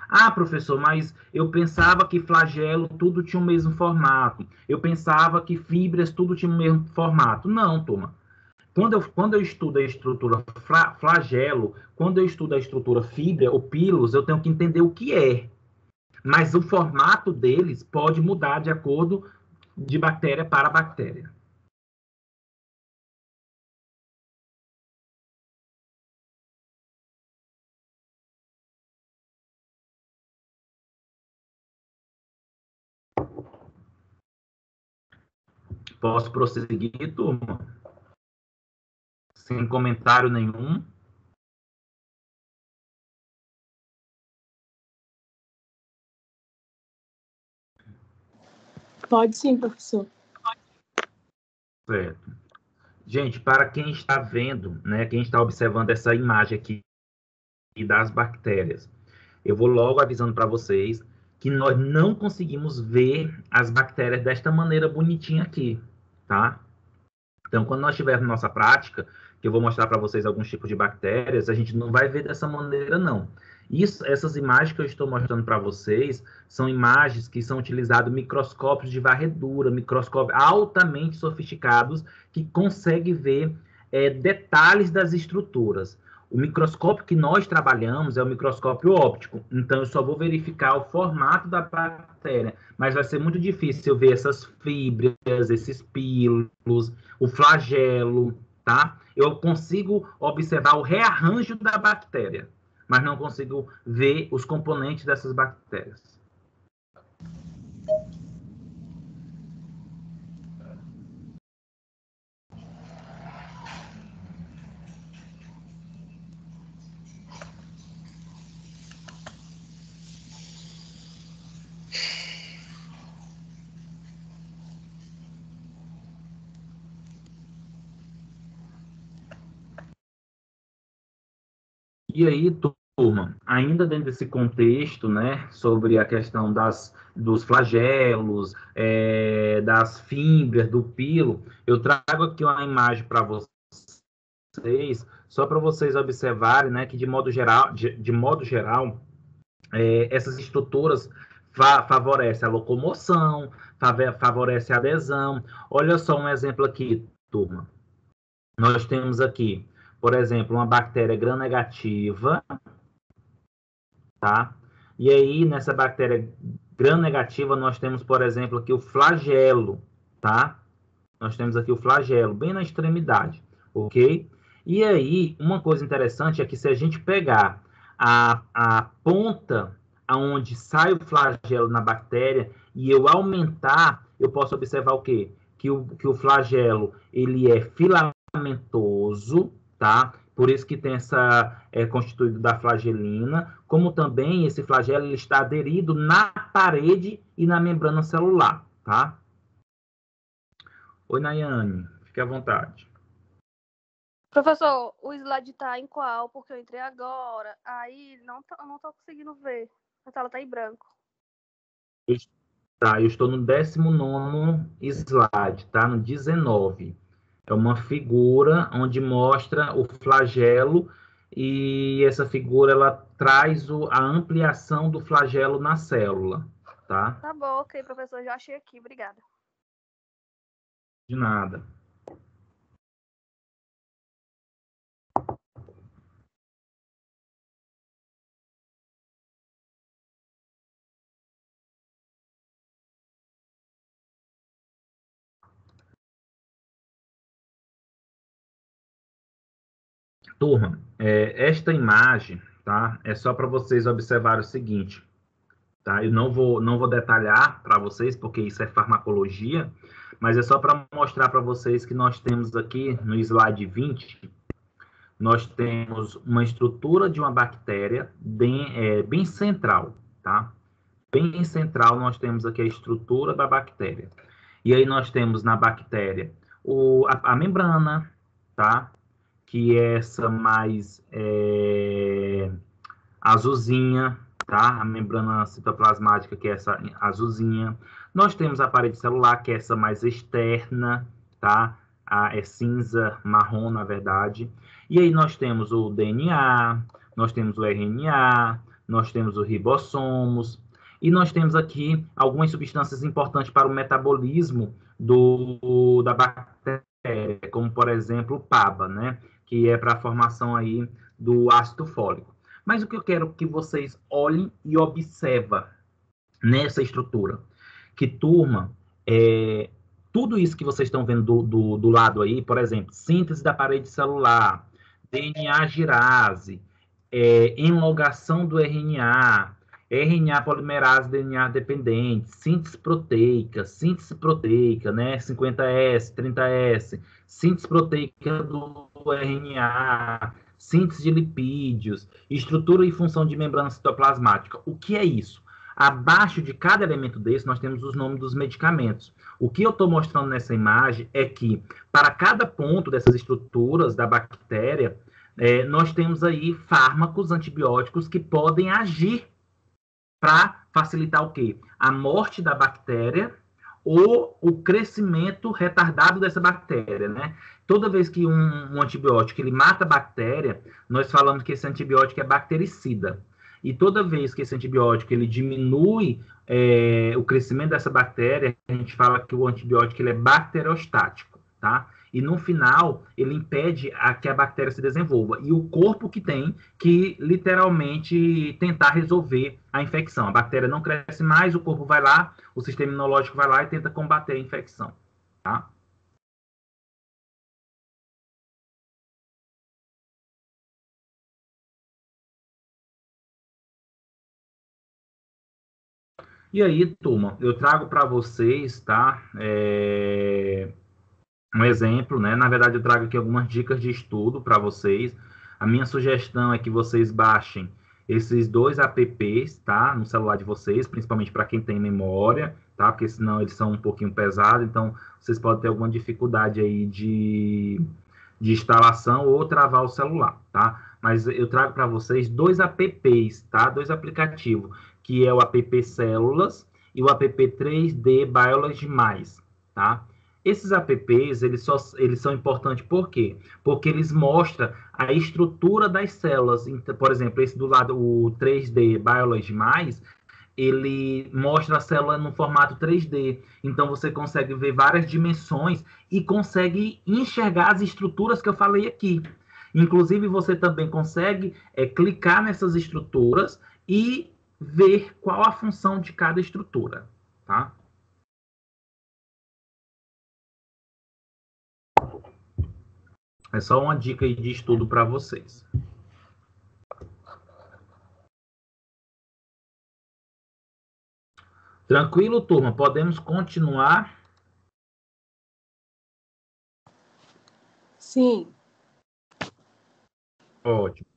Ah, professor, mas eu pensava que flagelo tudo tinha o mesmo formato. Eu pensava que fibras tudo tinha o mesmo formato. Não, turma. Quando eu estudo a estrutura flagelo, quando eu estudo a estrutura fibra ou pílus, eu tenho que entender o que é. Mas o formato deles pode mudar de acordo de bactéria para bactéria. Posso prosseguir, turma? Sem comentário nenhum. Pode sim, professor. Certo. Gente, para quem está vendo, né, quem está observando essa imagem aqui das bactérias, eu vou logo avisando para vocês que nós não conseguimos ver as bactérias desta maneira bonitinha aqui, tá? Então, quando nós tivermos nossa prática, que eu vou mostrar para vocês alguns tipos de bactérias, a gente não vai ver dessa maneira, não. Essas imagens que eu estou mostrando para vocês são imagens que são utilizados microscópios de varredura, microscópios altamente sofisticados, que conseguem ver detalhes das estruturas. O microscópio que nós trabalhamos é o microscópio óptico, então eu só vou verificar o formato da bactéria, mas vai ser muito difícil eu ver essas fibras, esses pílulos, o flagelo, tá? Eu consigo observar o rearranjo da bactéria, mas não consigo ver os componentes dessas bactérias. E aí, turma, ainda dentro desse contexto, né, sobre a questão dos flagelos, das fibras, do pilo, eu trago aqui uma imagem para vocês, só para vocês observarem, né, que de modo geral, essas estruturas favorecem a locomoção, favorece a adesão. Olha só um exemplo aqui, turma. Nós temos aqui, por exemplo, uma bactéria gram-negativa, tá? E aí, nessa bactéria gram-negativa, nós temos, por exemplo, aqui o flagelo, tá? Nós temos aqui o flagelo, bem na extremidade, ok? E aí, uma coisa interessante é que se a gente pegar a ponta aonde sai o flagelo na bactéria e eu aumentar, eu posso observar o quê? Que o flagelo, ele é filamentoso, tá? Por isso que tem constituído da flagelina, como também esse flagelo ele está aderido na parede e na membrana celular, tá? Oi, Nayane, fique à vontade. Professor, o slide tá em qual? Porque eu entrei agora, aí não tô conseguindo ver. A tela tá em branco. Tá, eu estou no 19º slide, tá? No 19. É uma figura onde mostra o flagelo e essa figura ela traz a ampliação do flagelo na célula, tá? Tá bom, ok, professor, já achei aqui, obrigada. De nada. Turma, esta imagem, tá? É só para vocês observarem o seguinte, tá? Eu não vou detalhar para vocês, porque isso é farmacologia, mas é só para mostrar para vocês que nós temos aqui no slide 20, nós temos uma estrutura de uma bactéria bem central, tá? Bem central, nós temos aqui a estrutura da bactéria. E aí nós temos na bactéria a membrana, tá? Que é essa mais azulzinha, tá? A membrana citoplasmática, que é essa azulzinha. Nós temos a parede celular, que é essa mais externa, tá? É cinza, marrom, na verdade. E aí nós temos o DNA, nós temos o RNA, nós temos os ribossomos, e nós temos aqui algumas substâncias importantes para o metabolismo da bactéria, como, por exemplo, o PABA, né? Que é para a formação aí do ácido fólico. Mas o que eu quero que vocês olhem e observem nessa estrutura, que, turma, tudo isso que vocês estão vendo do lado aí, por exemplo, síntese da parede celular, DNA girase, enlogação do RNA, RNA polimerase, DNA dependente, síntese proteica, né, 50S, 30S, síntese proteica do RNA, síntese de lipídios, estrutura e função de membrana citoplasmática. O que é isso? Abaixo de cada elemento desse, nós temos os nomes dos medicamentos. O que eu estou mostrando nessa imagem é que, para cada ponto dessas estruturas da bactéria, nós temos aí fármacos antibióticos que podem agir para facilitar o quê? A morte da bactéria ou o crescimento retardado dessa bactéria, né? Toda vez que um antibiótico ele mata a bactéria, nós falamos que esse antibiótico é bactericida. E toda vez que esse antibiótico ele diminui o crescimento dessa bactéria, a gente fala que o antibiótico ele é bacteriostático, tá? E no final, ele impede que a bactéria se desenvolva. E o corpo que tem que, literalmente, tentar resolver a infecção. A bactéria não cresce mais, o corpo vai lá, o sistema imunológico vai lá e tenta combater a infecção, tá? E aí, turma, eu trago para vocês, tá? Um exemplo, né? Na verdade, eu trago aqui algumas dicas de estudo para vocês. A minha sugestão é que vocês baixem esses 2 apps, tá? No celular de vocês, principalmente para quem tem memória, tá? Porque senão eles são um pouquinho pesados, então vocês podem ter alguma dificuldade aí de instalação ou travar o celular, tá? Mas eu trago para vocês 2 apps, tá? 2 aplicativos, que é o app Células e o app 3D Biology+, tá? Esses apps, eles são importantes por quê? Porque eles mostram a estrutura das células. Então, por exemplo, esse do lado, o 3D Biology+, ele mostra a célula no formato 3D. Então, você consegue ver várias dimensões e consegue enxergar as estruturas que eu falei aqui. Inclusive, você também consegue clicar nessas estruturas e ver qual a função de cada estrutura, tá? É só uma dica aí de estudo para vocês. Tranquilo, turma? Podemos continuar? Sim. Ótimo.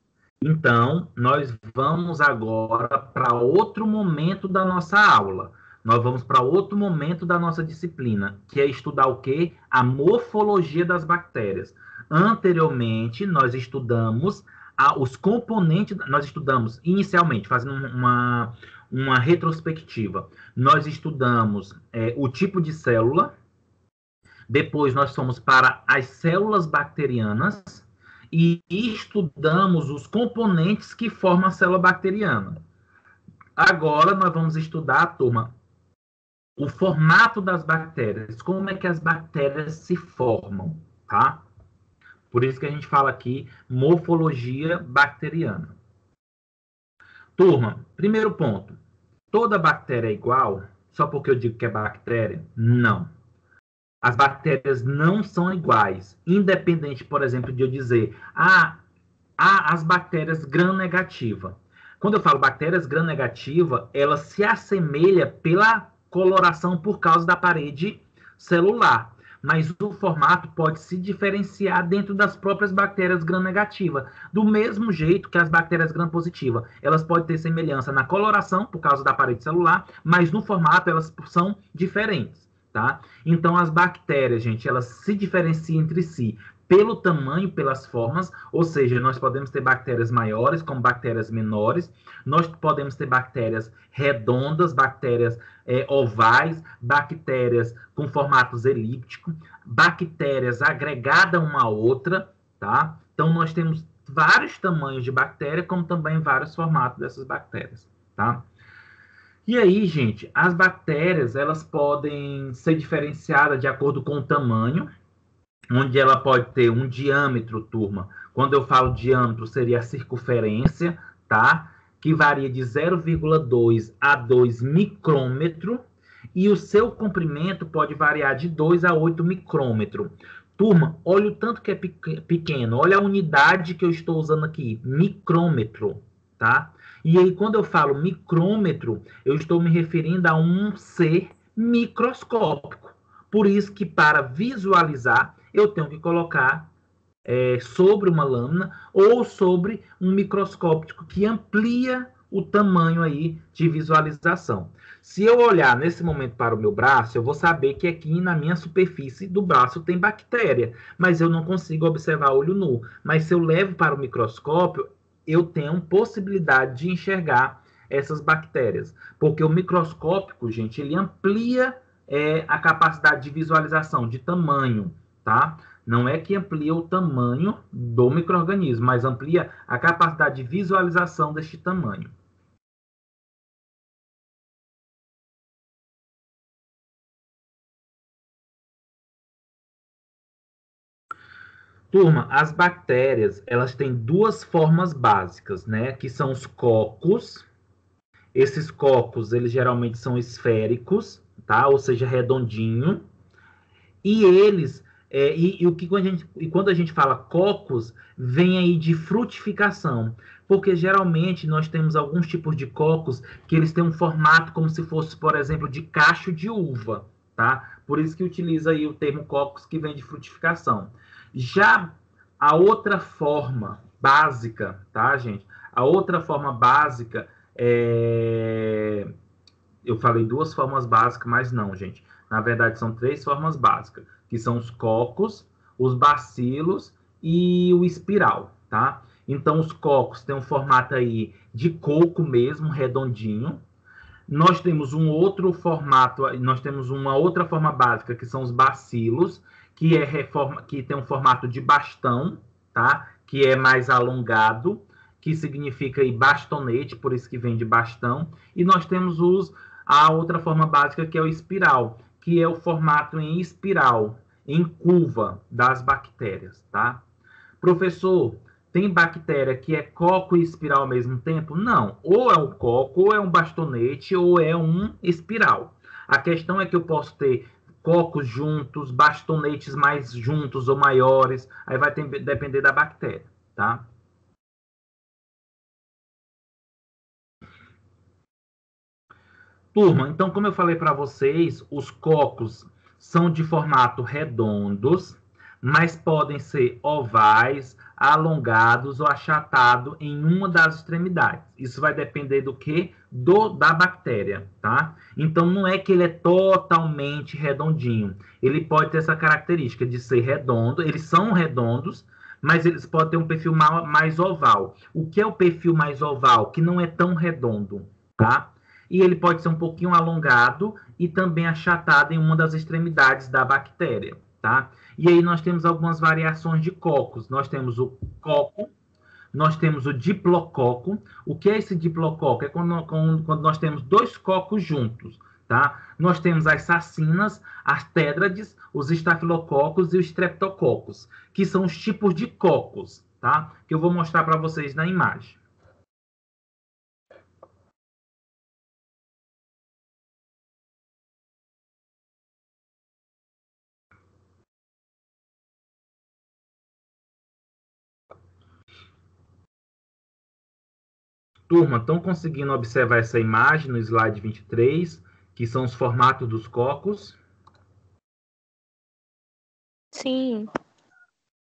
Então, nós vamos agora para outro momento da nossa aula. Nós vamos para outro momento da nossa disciplina, que é estudar o quê? A morfologia das bactérias. Anteriormente, nós estudamos os componentes, nós estudamos inicialmente, fazendo uma retrospectiva, nós estudamos o tipo de célula, depois nós fomos para as células bacterianas, e estudamos os componentes que formam a célula bacteriana. Agora nós vamos estudar, turma, o formato das bactérias, como é que as bactérias se formam, tá? Por isso que a gente fala aqui morfologia bacteriana. Turma, primeiro ponto. Toda bactéria é igual? Só porque eu digo que é bactéria? Não. As bactérias não são iguais. Independente, por exemplo, de eu dizer, as bactérias gram-negativa. Quando eu falo bactérias gram-negativa, ela se assemelha pela coloração por causa da parede celular. Mas o formato pode se diferenciar dentro das próprias bactérias gram-negativa. Do mesmo jeito que as bactérias gram-positiva. Elas podem ter semelhança na coloração, por causa da parede celular, mas no formato elas são diferentes, tá? Então, as bactérias, gente, elas se diferenciam entre si pelo tamanho, pelas formas, ou seja, nós podemos ter bactérias maiores, como bactérias menores, nós podemos ter bactérias redondas, bactérias ovais, bactérias com formatos elípticos, bactérias agregadas uma à outra, tá? Então, nós temos vários tamanhos de bactéria, como também vários formatos dessas bactérias, tá? E aí, gente, as bactérias, elas podem ser diferenciadas de acordo com o tamanho, onde ela pode ter um diâmetro, turma. Quando eu falo diâmetro, seria a circunferência, tá? Que varia de 0,2 a 2 micrômetro, e o seu comprimento pode variar de 2 a 8 micrômetro. Turma, olha o tanto que é pequeno, olha a unidade que eu estou usando aqui, micrômetro, tá? E aí, quando eu falo micrômetro, eu estou me referindo a um ser microscópico. Por isso que, para visualizar, eu tenho que colocar sobre uma lâmina ou sobre um microscópio que amplia o tamanho aí de visualização. Se eu olhar nesse momento para o meu braço, eu vou saber que aqui na minha superfície do braço tem bactéria, mas eu não consigo observar olho nu. Mas se eu levo para o microscópio, eu tenho possibilidade de enxergar essas bactérias. Porque o microscópico, gente, ele amplia a capacidade de visualização, de tamanho, tá? Não é que amplia o tamanho do micro-organismo, mas amplia a capacidade de visualização deste tamanho. Turma, as bactérias, elas têm duas formas básicas, né? Que são os cocos. Esses cocos, eles geralmente são esféricos, tá? Ou seja, redondinho. E eles, quando a gente fala cocos, vem aí de frutificação. Porque geralmente nós temos alguns tipos de cocos que eles têm um formato como se fosse, por exemplo, de cacho de uva, tá? Por isso que utiliza aí o termo cocos, que vem de frutificação. Já a outra forma básica, tá, gente? A outra forma básica eu falei duas formas básicas, mas não, gente. Na verdade, são três formas básicas, que são os cocos, os bacilos e o espiral, tá? Então, os cocos têm um formato aí de coco mesmo, redondinho. Nós temos um outro formato, nós temos uma outra forma básica, que são os bacilos, que tem um formato de bastão, tá? Que é mais alongado, que significa aí bastonete, por isso que vem de bastão. E nós temos a outra forma básica, que é o espiral, que é o formato em espiral, em curva das bactérias, tá? Professor, tem bactéria que é coco e espiral ao mesmo tempo? Não. Ou é um coco, ou é um bastonete, ou é um espiral. A questão é que eu posso ter cocos juntos, bastonetes mais juntos ou maiores, aí vai depender da bactéria, tá? Turma, então, como eu falei para vocês, os cocos são de formato redondos, mas podem ser ovais, alongados ou achatados em uma das extremidades. Isso vai depender do que? Da bactéria, tá? Então, não é que ele é totalmente redondinho. Ele pode ter essa característica de ser redondo. Eles são redondos, mas eles podem ter um perfil mais oval. O que é o perfil mais oval? Que não é tão redondo, tá? E ele pode ser um pouquinho alongado e também achatado em uma das extremidades da bactéria, tá? E aí nós temos algumas variações de cocos. Nós temos o coco, nós temos o diplococo. O que é esse diplococo? É quando nós temos dois cocos juntos, tá? Nós temos as sacinas, as tétrades, os estafilococos e os streptococos, que são os tipos de cocos, tá? Que eu vou mostrar para vocês na imagem. Turma, estão conseguindo observar essa imagem no slide 23, que são os formatos dos cocos? Sim.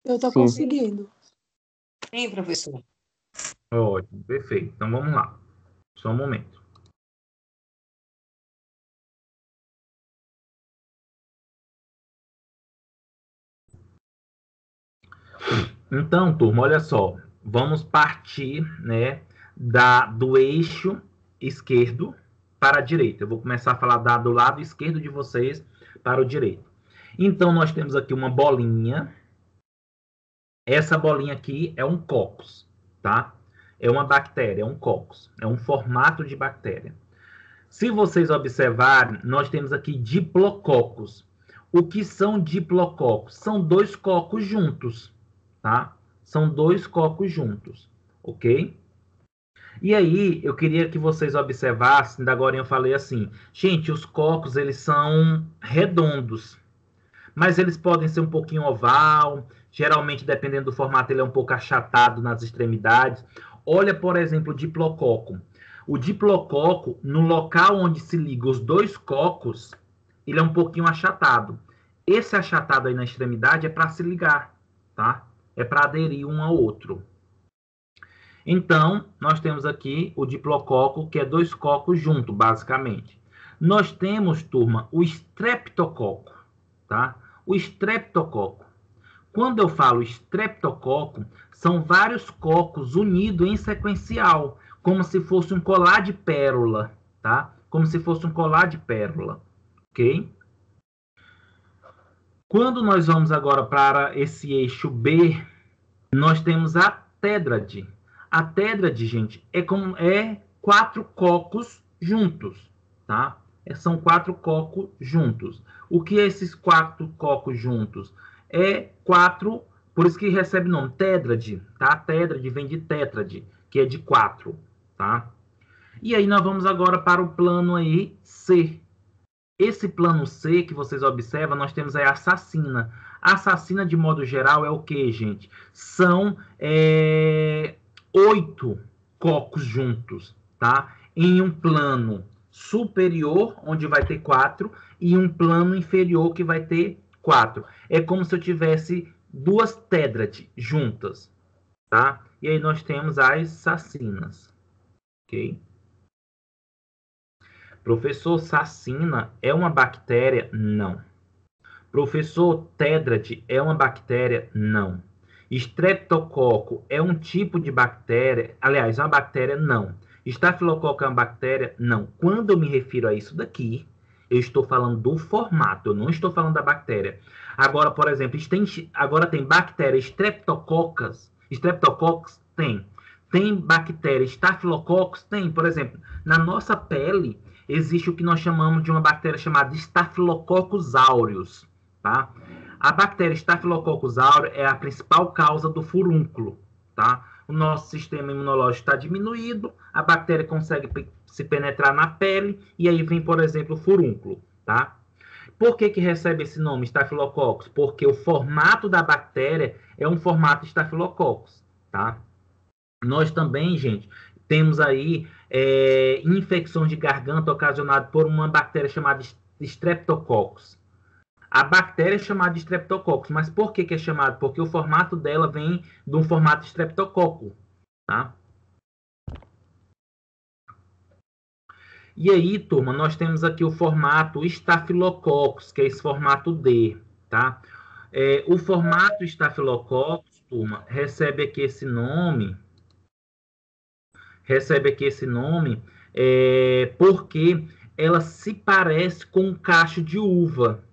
Eu tô conseguindo. Sim, professor. Ótimo, perfeito. Então vamos lá. Só um momento. Então, turma, olha só. Vamos partir, né, do eixo esquerdo para a direita. Eu vou começar a falar do lado esquerdo de vocês para o direito. Então, nós temos aqui uma bolinha. Essa bolinha aqui é um cocos, tá? É uma bactéria, é um cocos. É um formato de bactéria. Se vocês observarem, nós temos aqui diplococos. O que são diplococos? São dois cocos juntos, tá? São dois cocos juntos, ok? E aí, eu queria que vocês observassem, da agora eu falei assim, gente, os cocos, eles são redondos, mas eles podem ser um pouquinho oval, geralmente, dependendo do formato, ele é um pouco achatado nas extremidades. Olha, por exemplo, o diplococo. O diplococo, no local onde se liga os dois cocos, ele é um pouquinho achatado. Esse achatado aí na extremidade é para se ligar, tá? É para aderir um ao outro. Então, nós temos aqui o diplococo, que é dois cocos juntos, basicamente. Nós temos, turma, o streptococo, tá? O streptococo. Quando eu falo streptococo, são vários cocos unidos em sequencial, como se fosse um colar de pérola, tá? Como se fosse um colar de pérola, ok? Quando nós vamos agora para esse eixo B, nós temos a tétrade. A tétrade, gente, é quatro cocos juntos, tá? São quatro cocos juntos. O que é esses quatro cocos juntos? É quatro, por isso que recebe o nome tétrade, tá? Tétrade vem de tétrade, que é de quatro, tá? E aí nós vamos agora para o plano aí C. Esse plano C que vocês observam, nós temos aí a sacina. A sacina, de modo geral, é o que, gente? São 8 cocos juntos, tá? Em um plano superior, onde vai ter 4, e um plano inferior, que vai ter 4. É como se eu tivesse duas tétrades juntas, tá? E aí nós temos as sacinas, ok? Professor, sacina é uma bactéria? Não. Professor, tétrade é uma bactéria? Não. Streptococo é um tipo de bactéria? Aliás, é uma bactéria? Não. Estafilococo é uma bactéria? Não. Quando eu me refiro a isso daqui, eu estou falando do formato, eu não estou falando da bactéria. Agora, por exemplo, agora tem bactérias streptococcus? Streptococcus? Tem. Tem bactérias estafilococcus? Tem. Por exemplo, na nossa pele, existe o que nós chamamos de uma bactéria chamada Staphylococcus aureus, tá? A bactéria Staphylococcus aureus é a principal causa do furúnculo, tá? O nosso sistema imunológico está diminuído, a bactéria consegue se penetrar na pele e aí vem, por exemplo, o furúnculo, tá? Por que recebe esse nome, Staphylococcus? Porque o formato da bactéria é um formato Staphylococcus, tá? Nós também, gente, temos aí infecções de garganta ocasionadas por uma bactéria chamada Streptococcus. A bactéria é chamada de Streptococcus, mas por que é chamada? Porque o formato dela vem de um formato Streptococcus, tá? E aí, turma, nós temos aqui o formato Staphylococcus, que é esse formato D, tá? O formato Staphylococcus, turma, recebe aqui esse nome porque ela se parece com um cacho de uva,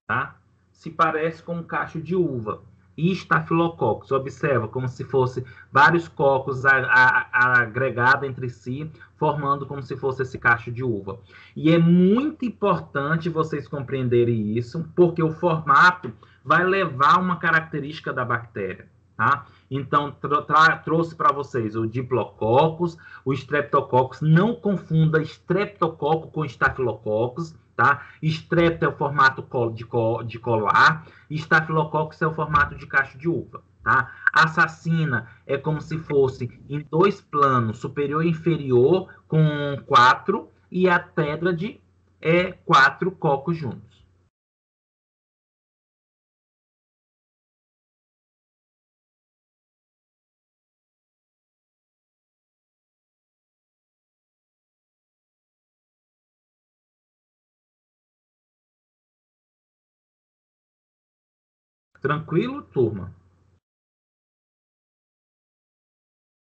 tá? se parece com um cacho de uva. E Staphylococcus, observa, como se fosse vários cocos agregados entre si, formando como se fosse esse cacho de uva. E é muito importante vocês compreenderem isso, porque o formato vai levar uma característica da bactéria, tá? Então, trouxe para vocês o Diplococcus, o Streptococcus. Não confunda Streptococcus com Staphylococcus, tá? Strepto é o formato de colar, e Staphylococcus é o formato de cacho de uva, tá? A Saccina é como se fosse em 2 planos, superior e inferior, com 4, e a Tétrade é 4 cocos juntos. Tranquilo, turma?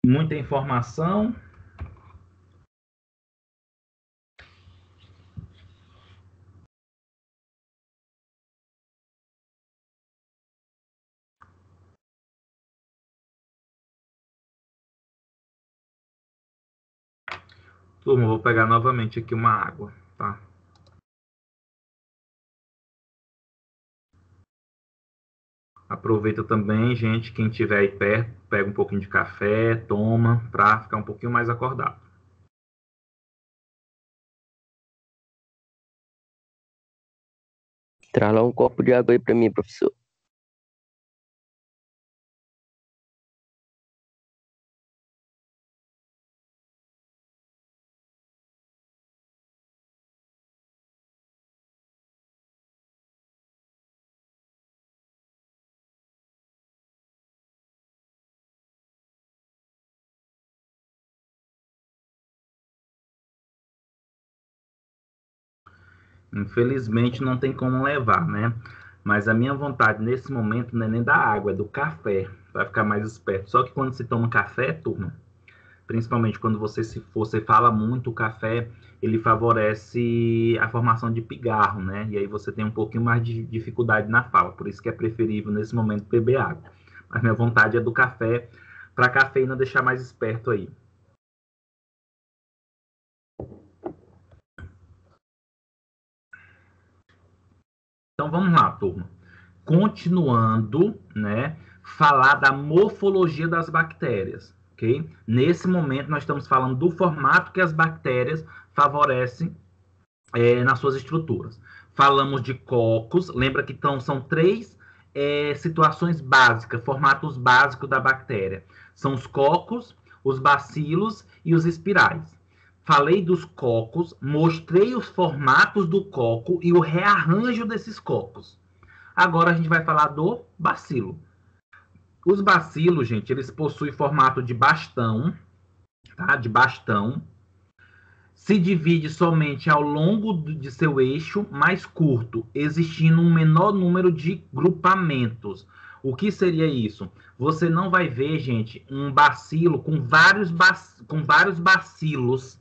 Muita informação. Turma, vou pegar novamente aqui uma água, tá? Aproveita também, gente, quem tiver aí perto, pega um pouquinho de café, toma, para ficar um pouquinho mais acordado. Traz lá um copo de água aí para mim, professor. Infelizmente não tem como levar, né? Mas a minha vontade nesse momento não é nem da água, é do café, para ficar mais esperto. Só que quando se toma café, turma, principalmente quando você fala muito, o café, ele favorece a formação de pigarro, né? E aí você tem um pouquinho mais de dificuldade na fala. Por isso que é preferível nesse momento beber água. Mas minha vontade é do café, para a cafeína deixar mais esperto aí. Então vamos lá, turma. Continuando, né, falar da morfologia das bactérias, ok? Nesse momento nós estamos falando do formato que as bactérias favorecem nas suas estruturas. Falamos de cocos, lembra que são 3 situações básicas, formatos básicos da bactéria. São os cocos, os bacilos e os espirais. Falei dos cocos, mostrei os formatos do coco e o rearranjo desses cocos. Agora a gente vai falar do bacilo. Os bacilos, gente, eles possuem formato de bastão, tá? De bastão. Se divide somente ao longo de seu eixo mais curto, existindo um menor número de grupamentos. O que seria isso? Você não vai ver, gente, um bacilo com vários bacilos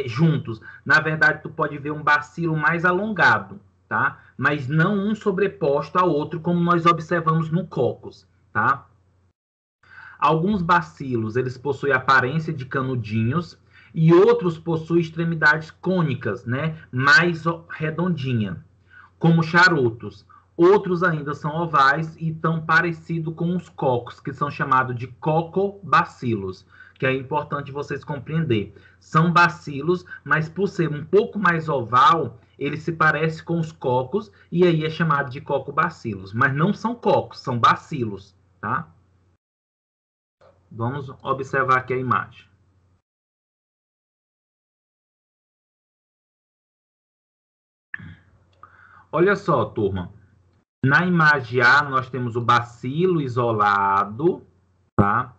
juntos. Na verdade, tu pode ver um bacilo mais alongado, tá? Mas não um sobreposto ao outro, como nós observamos no cocos, tá? Alguns bacilos, eles possuem aparência de canudinhos e outros possuem extremidades cônicas, né? Mais redondinha, como charutos. Outros ainda são ovais e tão parecidos com os cocos, que são chamados de cocobacilos, que é importante vocês compreender. São bacilos, mas por ser um pouco mais oval, ele se parece com os cocos e aí é chamado de cocobacilos. Mas não são cocos, são bacilos, tá? Vamos observar aqui a imagem. Olha só, turma. Na imagem A, nós temos o bacilo isolado, tá?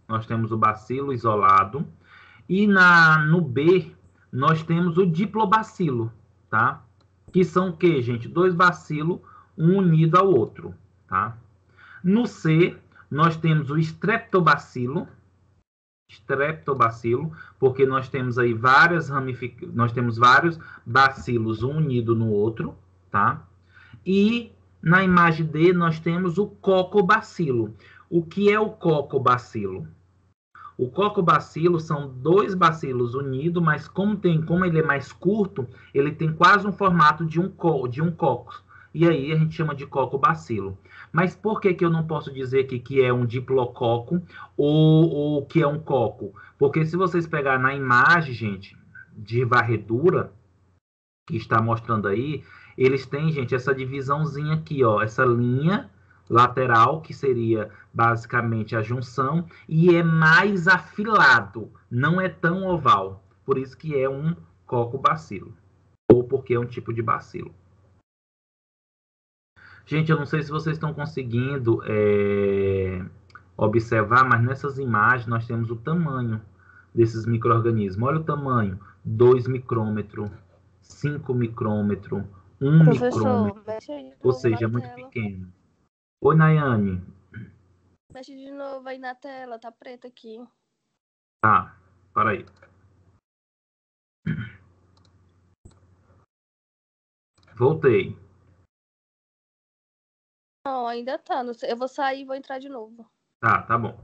Nós temos o bacilo isolado. E no B, nós temos o diplobacilo, tá? Que são o quê, gente? 2 bacilos, um unido ao outro, tá? No C, nós temos o streptobacilo, porque nós temos aí nós temos vários bacilos um unido no outro, tá? E Na imagem D, nós temos o cocobacilo. O que é o cocobacilo? O cocobacilo são dois bacilos unidos, mas como ele é mais curto, ele tem quase um formato de um cocos. E aí a gente chama de cocobacilo. Mas por que eu não posso dizer que é um diplococo ou que é um coco? Porque se vocês pegarem na imagem, gente, de varredura, que está mostrando aí, eles têm, gente, essa divisãozinha aqui, ó, essa linha lateral, que seria basicamente a junção, e é mais afilado, não é tão oval. Por isso que é um cocobacilo, ou porque é um tipo de bacilo. Gente, eu não sei se vocês estão conseguindo observar, mas nessas imagens nós temos o tamanho desses micro-organismos. Olha o tamanho, 2 micrômetros, 5 micrômetros, 1 Professor, micrômetro, mexe aí de ou novo seja, é na muito tela. pequeno. Oi, Nayane. Mexe de novo aí na tela, tá preto aqui. Tá, para aí. Voltei. Não, ainda tá. Não sei, eu vou sair e vou entrar de novo. Tá bom.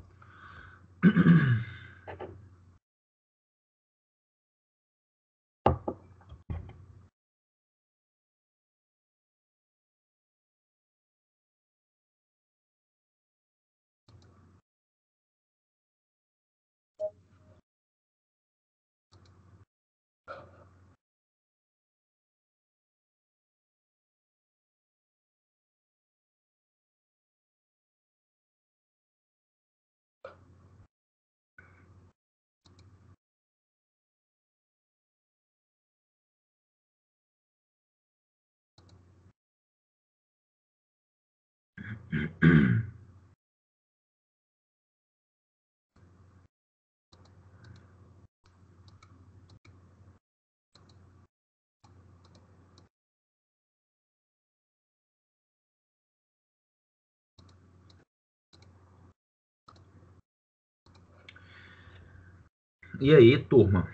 E aí, turma,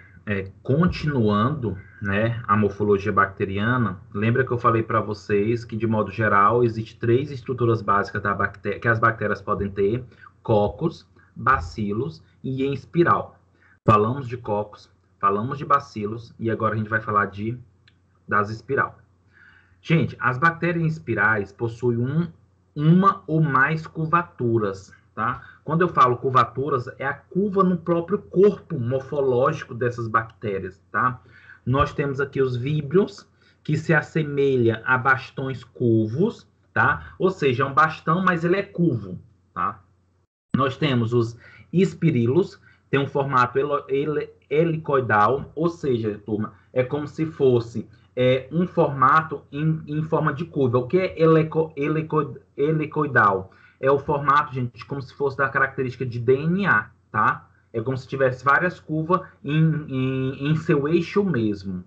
continuando, né, a morfologia bacteriana, lembra que eu falei para vocês que, de modo geral, existem 3 estruturas básicas da bactéria, que as bactérias podem ter: cocos, bacilos e em espiral. Falamos de cocos, falamos de bacilos e agora a gente vai falar das espiral. Gente, as bactérias em espirais possuem uma ou mais curvaturas, tá? Quando eu falo curvaturas, é a curva no próprio corpo morfológico dessas bactérias, tá? Nós temos aqui os víbrios, que se assemelha a bastões curvos, tá? Ou seja, é um bastão, mas ele é curvo, tá? Nós temos os espirilos, tem um formato helicoidal, ou seja, turma, é como se fosse um formato em forma de curva. O que é helicoidal? É o formato, gente, como se fosse da característica de DNA, tá? É como se tivesse várias curvas em seu eixo mesmo.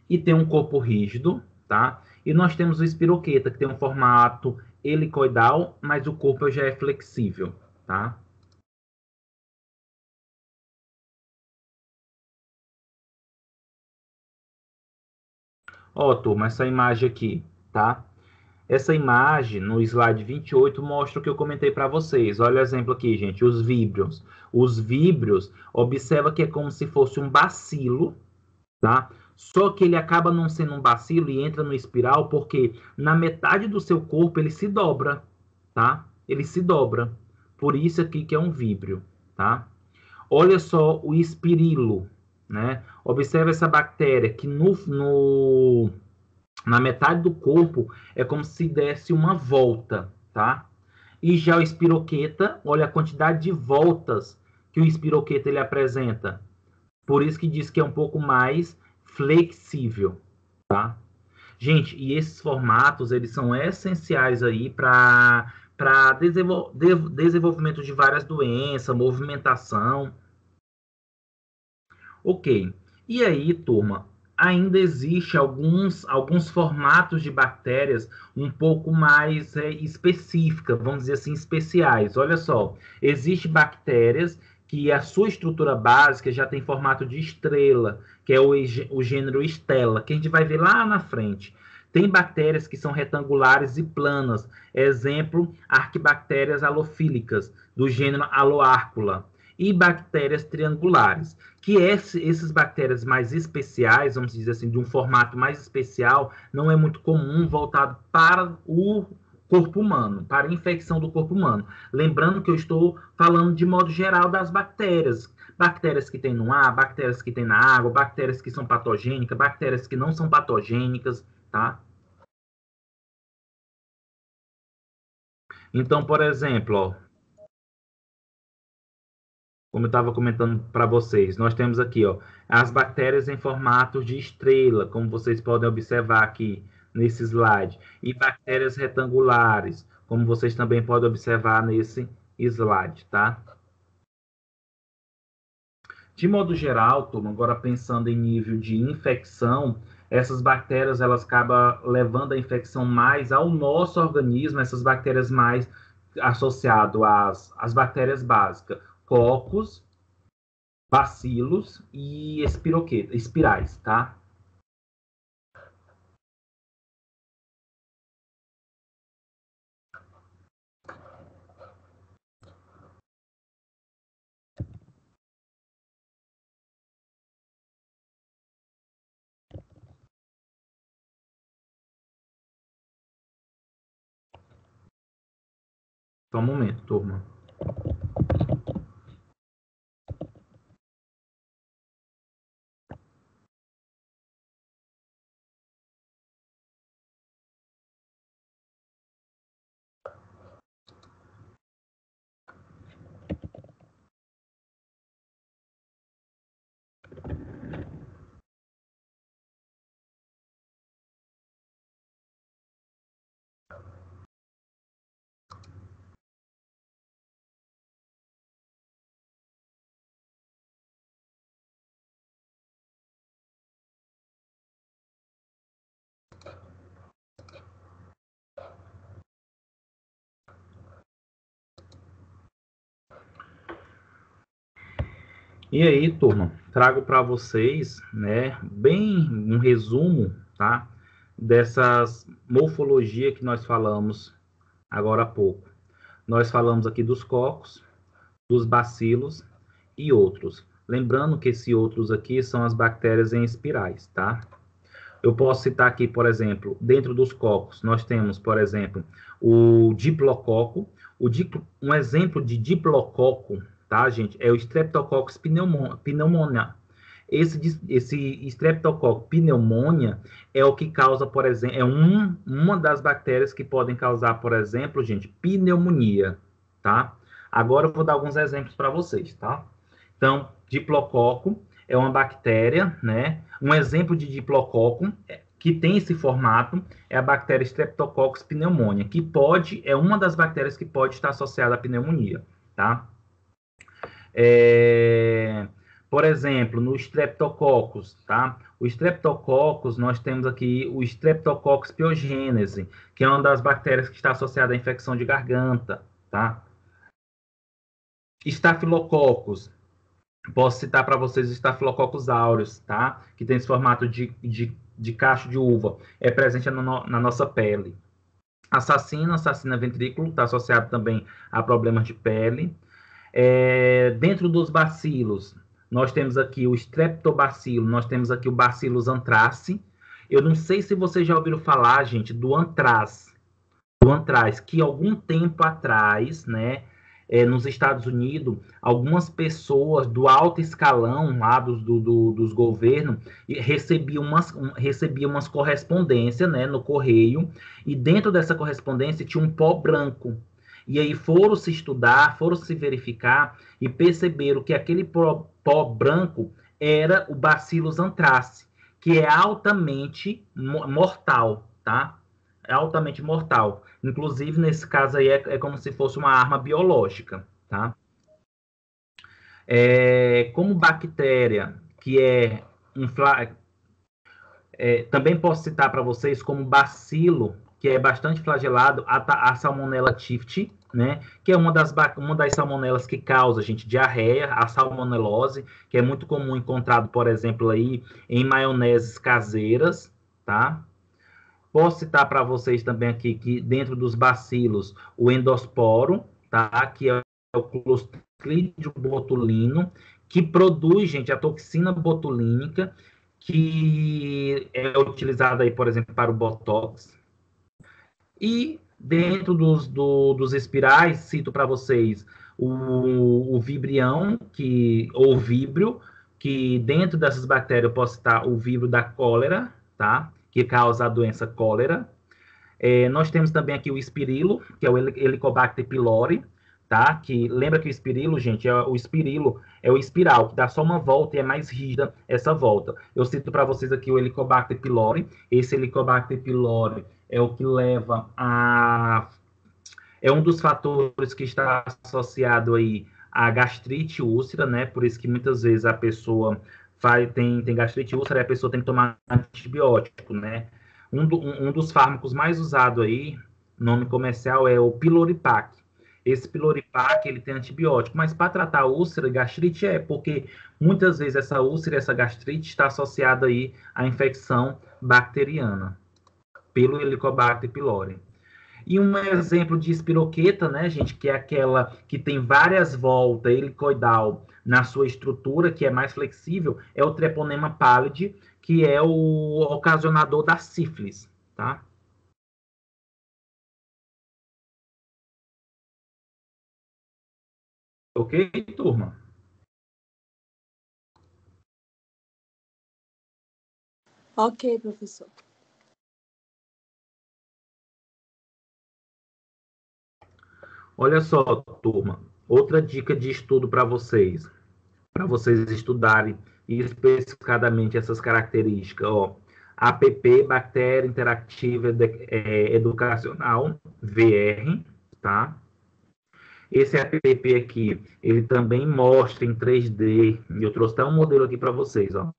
E tem um corpo rígido, tá? E nós temos o espiroqueta, que tem um formato helicoidal, mas o corpo já é flexível, tá? Ó, turma, essa imagem aqui, tá? Essa imagem, no slide 28, mostra o que eu comentei para vocês. Olha o exemplo aqui, gente, os víbrios. Os víbrios, observa que é como se fosse um bacilo, tá? Só que ele acaba não sendo um bacilo e entra no espiral porque na metade do seu corpo ele se dobra, tá? Ele se dobra. Por isso aqui que é um víbrio, tá? Olha só o espirilo, né? Observa essa bactéria que na metade do corpo é como se desse uma volta, tá? E já o espiroqueta, olha a quantidade de voltas que o espiroqueta ele apresenta. Por isso que diz que é um pouco mais flexível, tá? Gente, e esses formatos, eles são essenciais aí para desenvolvimento de várias doenças, movimentação. Ok. E aí, turma, ainda existe alguns formatos de bactérias um pouco mais específicas, vamos dizer assim, especiais. Olha só, existem bactérias que a sua estrutura básica já tem formato de estrela, que é o gênero Stella, que a gente vai ver lá na frente. Tem bactérias que são retangulares e planas. Exemplo, arquibactérias halofílicas, do gênero Aloárcula. E bactérias triangulares, que esses bactérias mais especiais, vamos dizer assim, de um formato mais especial, não é muito comum, voltado para o corpo humano, para a infecção do corpo humano. Lembrando que eu estou falando de modo geral das bactérias. Bactérias que tem no ar, bactérias que tem na água, bactérias que são patogênicas, bactérias que não são patogênicas, tá? Então, por exemplo, ó, como eu estava comentando para vocês, nós temos aqui, ó, as bactérias em formato de estrela, como vocês podem observar aqui nesse slide, e bactérias retangulares, como vocês também podem observar nesse slide, tá? De modo geral, turma, agora pensando em nível de infecção, essas bactérias, elas acabam levando a infecção mais ao nosso organismo, essas bactérias mais associadas às bactérias básicas, cocos, bacilos e espirais, tá? Só um momento, turma. E aí, turma, trago para vocês, né, bem um resumo, tá, dessas morfologia que nós falamos agora há pouco. Nós falamos aqui dos cocos, dos bacilos e outros. Lembrando que esses outros aqui são as bactérias em espirais, tá? Eu posso citar aqui, por exemplo, dentro dos cocos, nós temos, por exemplo, o diplococo. Um exemplo de diplococo, tá, gente, é o Streptococcus pneumoniae. Esse Streptococcus pneumoniae é o que causa, por exemplo, uma das bactérias que podem causar, por exemplo, gente, pneumonia, tá? Agora eu vou dar alguns exemplos para vocês, tá? Então, diplococo é uma bactéria, né? Um exemplo de diplococo que tem esse formato é a bactéria Streptococcus pneumoniae, que é uma das bactérias que pode estar associada à pneumonia, tá? Por exemplo, no Streptococcus, tá? O Streptococcus, nós temos aqui o Streptococcus pyogenes, que é uma das bactérias que está associada à infecção de garganta, tá? Staphylococcus, posso citar para vocês o Staphylococcus aureus, tá? Que tem esse formato de cacho de uva, é presente na nossa pele. Assassina ventrículo, está associado também a problemas de pele. Dentro dos bacilos, nós temos aqui o streptobacilo, nós temos aqui o bacillus anthracis. Eu não sei se vocês já ouviram falar, gente, do antraz, que algum tempo atrás, né, nos Estados Unidos, algumas pessoas do alto escalão lá dos governos recebiam umas correspondências, né, no correio, e dentro dessa correspondência tinha um pó branco. E aí foram se estudar, foram se verificar e perceberam que aquele pó branco era o Bacillus anthracis, que é altamente mortal, tá? É altamente mortal. Inclusive, nesse caso aí, é como se fosse uma arma biológica, tá? Como bactéria, que também posso citar para vocês como bacilo, que é bastante flagelado, a Salmonella typhi, né? Que é uma das salmonelas que causa, gente, diarreia, a salmonelose, que é muito comum encontrado, por exemplo, aí em maioneses caseiras, tá? Posso citar para vocês também aqui que dentro dos bacilos, o endosporo, tá? Que é o Clostridium botulino, que produz, gente, a toxina botulínica, que é utilizada aí, por exemplo, para o Botox. E dentro dos espirais, cito para vocês o vibrião, ou víbrio, que dentro dessas bactérias eu posso citar o víbrio da cólera, tá? Que causa a doença cólera. Nós temos também aqui o espirilo, que é o Helicobacter pylori, tá? Que lembra que o espirilo, gente, o espirilo é o espiral, que dá só uma volta e é mais rígida essa volta. Eu cito para vocês aqui o Helicobacter pylori. Esse Helicobacter pylori é o que leva a... É um dos fatores que está associado aí à gastrite úlcera, né? Por isso que muitas vezes a pessoa tem gastrite úlcera e a pessoa tem que tomar antibiótico, né? Um dos fármacos mais usados aí, nome comercial, é o Pyloripaque. Esse Pyloripaque, ele tem antibiótico, mas para tratar a úlcera e gastrite porque muitas vezes essa úlcera e essa gastrite está associada aí à infecção bacteriana, pelo Helicobacter pylori. E um exemplo de espiroqueta, né, gente, que é aquela que tem várias voltas helicoidal na sua estrutura, que é mais flexível, é o Treponema pallidi, que é o ocasionador da sífilis, tá? Ok, turma? Ok, professor. Olha só, turma, outra dica de estudo para vocês estudarem especificadamente essas características, ó. APP, Bactéria Interativa Educacional, VR, tá? Esse app aqui, ele também mostra em 3D, e eu trouxe até um modelo aqui para vocês, ó.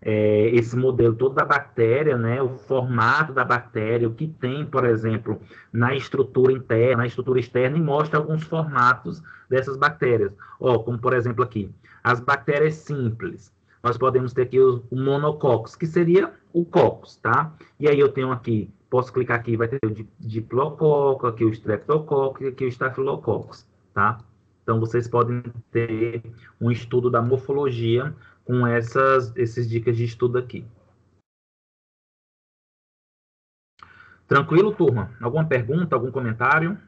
Esse modelo todo da bactéria, né, o formato da bactéria, o que tem, por exemplo, na estrutura interna, na estrutura externa, e mostra alguns formatos dessas bactérias. Ó, como, por exemplo, aqui, as bactérias simples. Nós podemos ter aqui o monococcus, que seria o coccus, tá? E aí eu tenho aqui, posso clicar aqui, vai ter o diplococcus, aqui o streptococcus e aqui o staphylococcus, tá? Então, vocês podem ter um estudo da morfologia com essas dicas de estudo aqui. Tranquilo, turma? Alguma pergunta, algum comentário?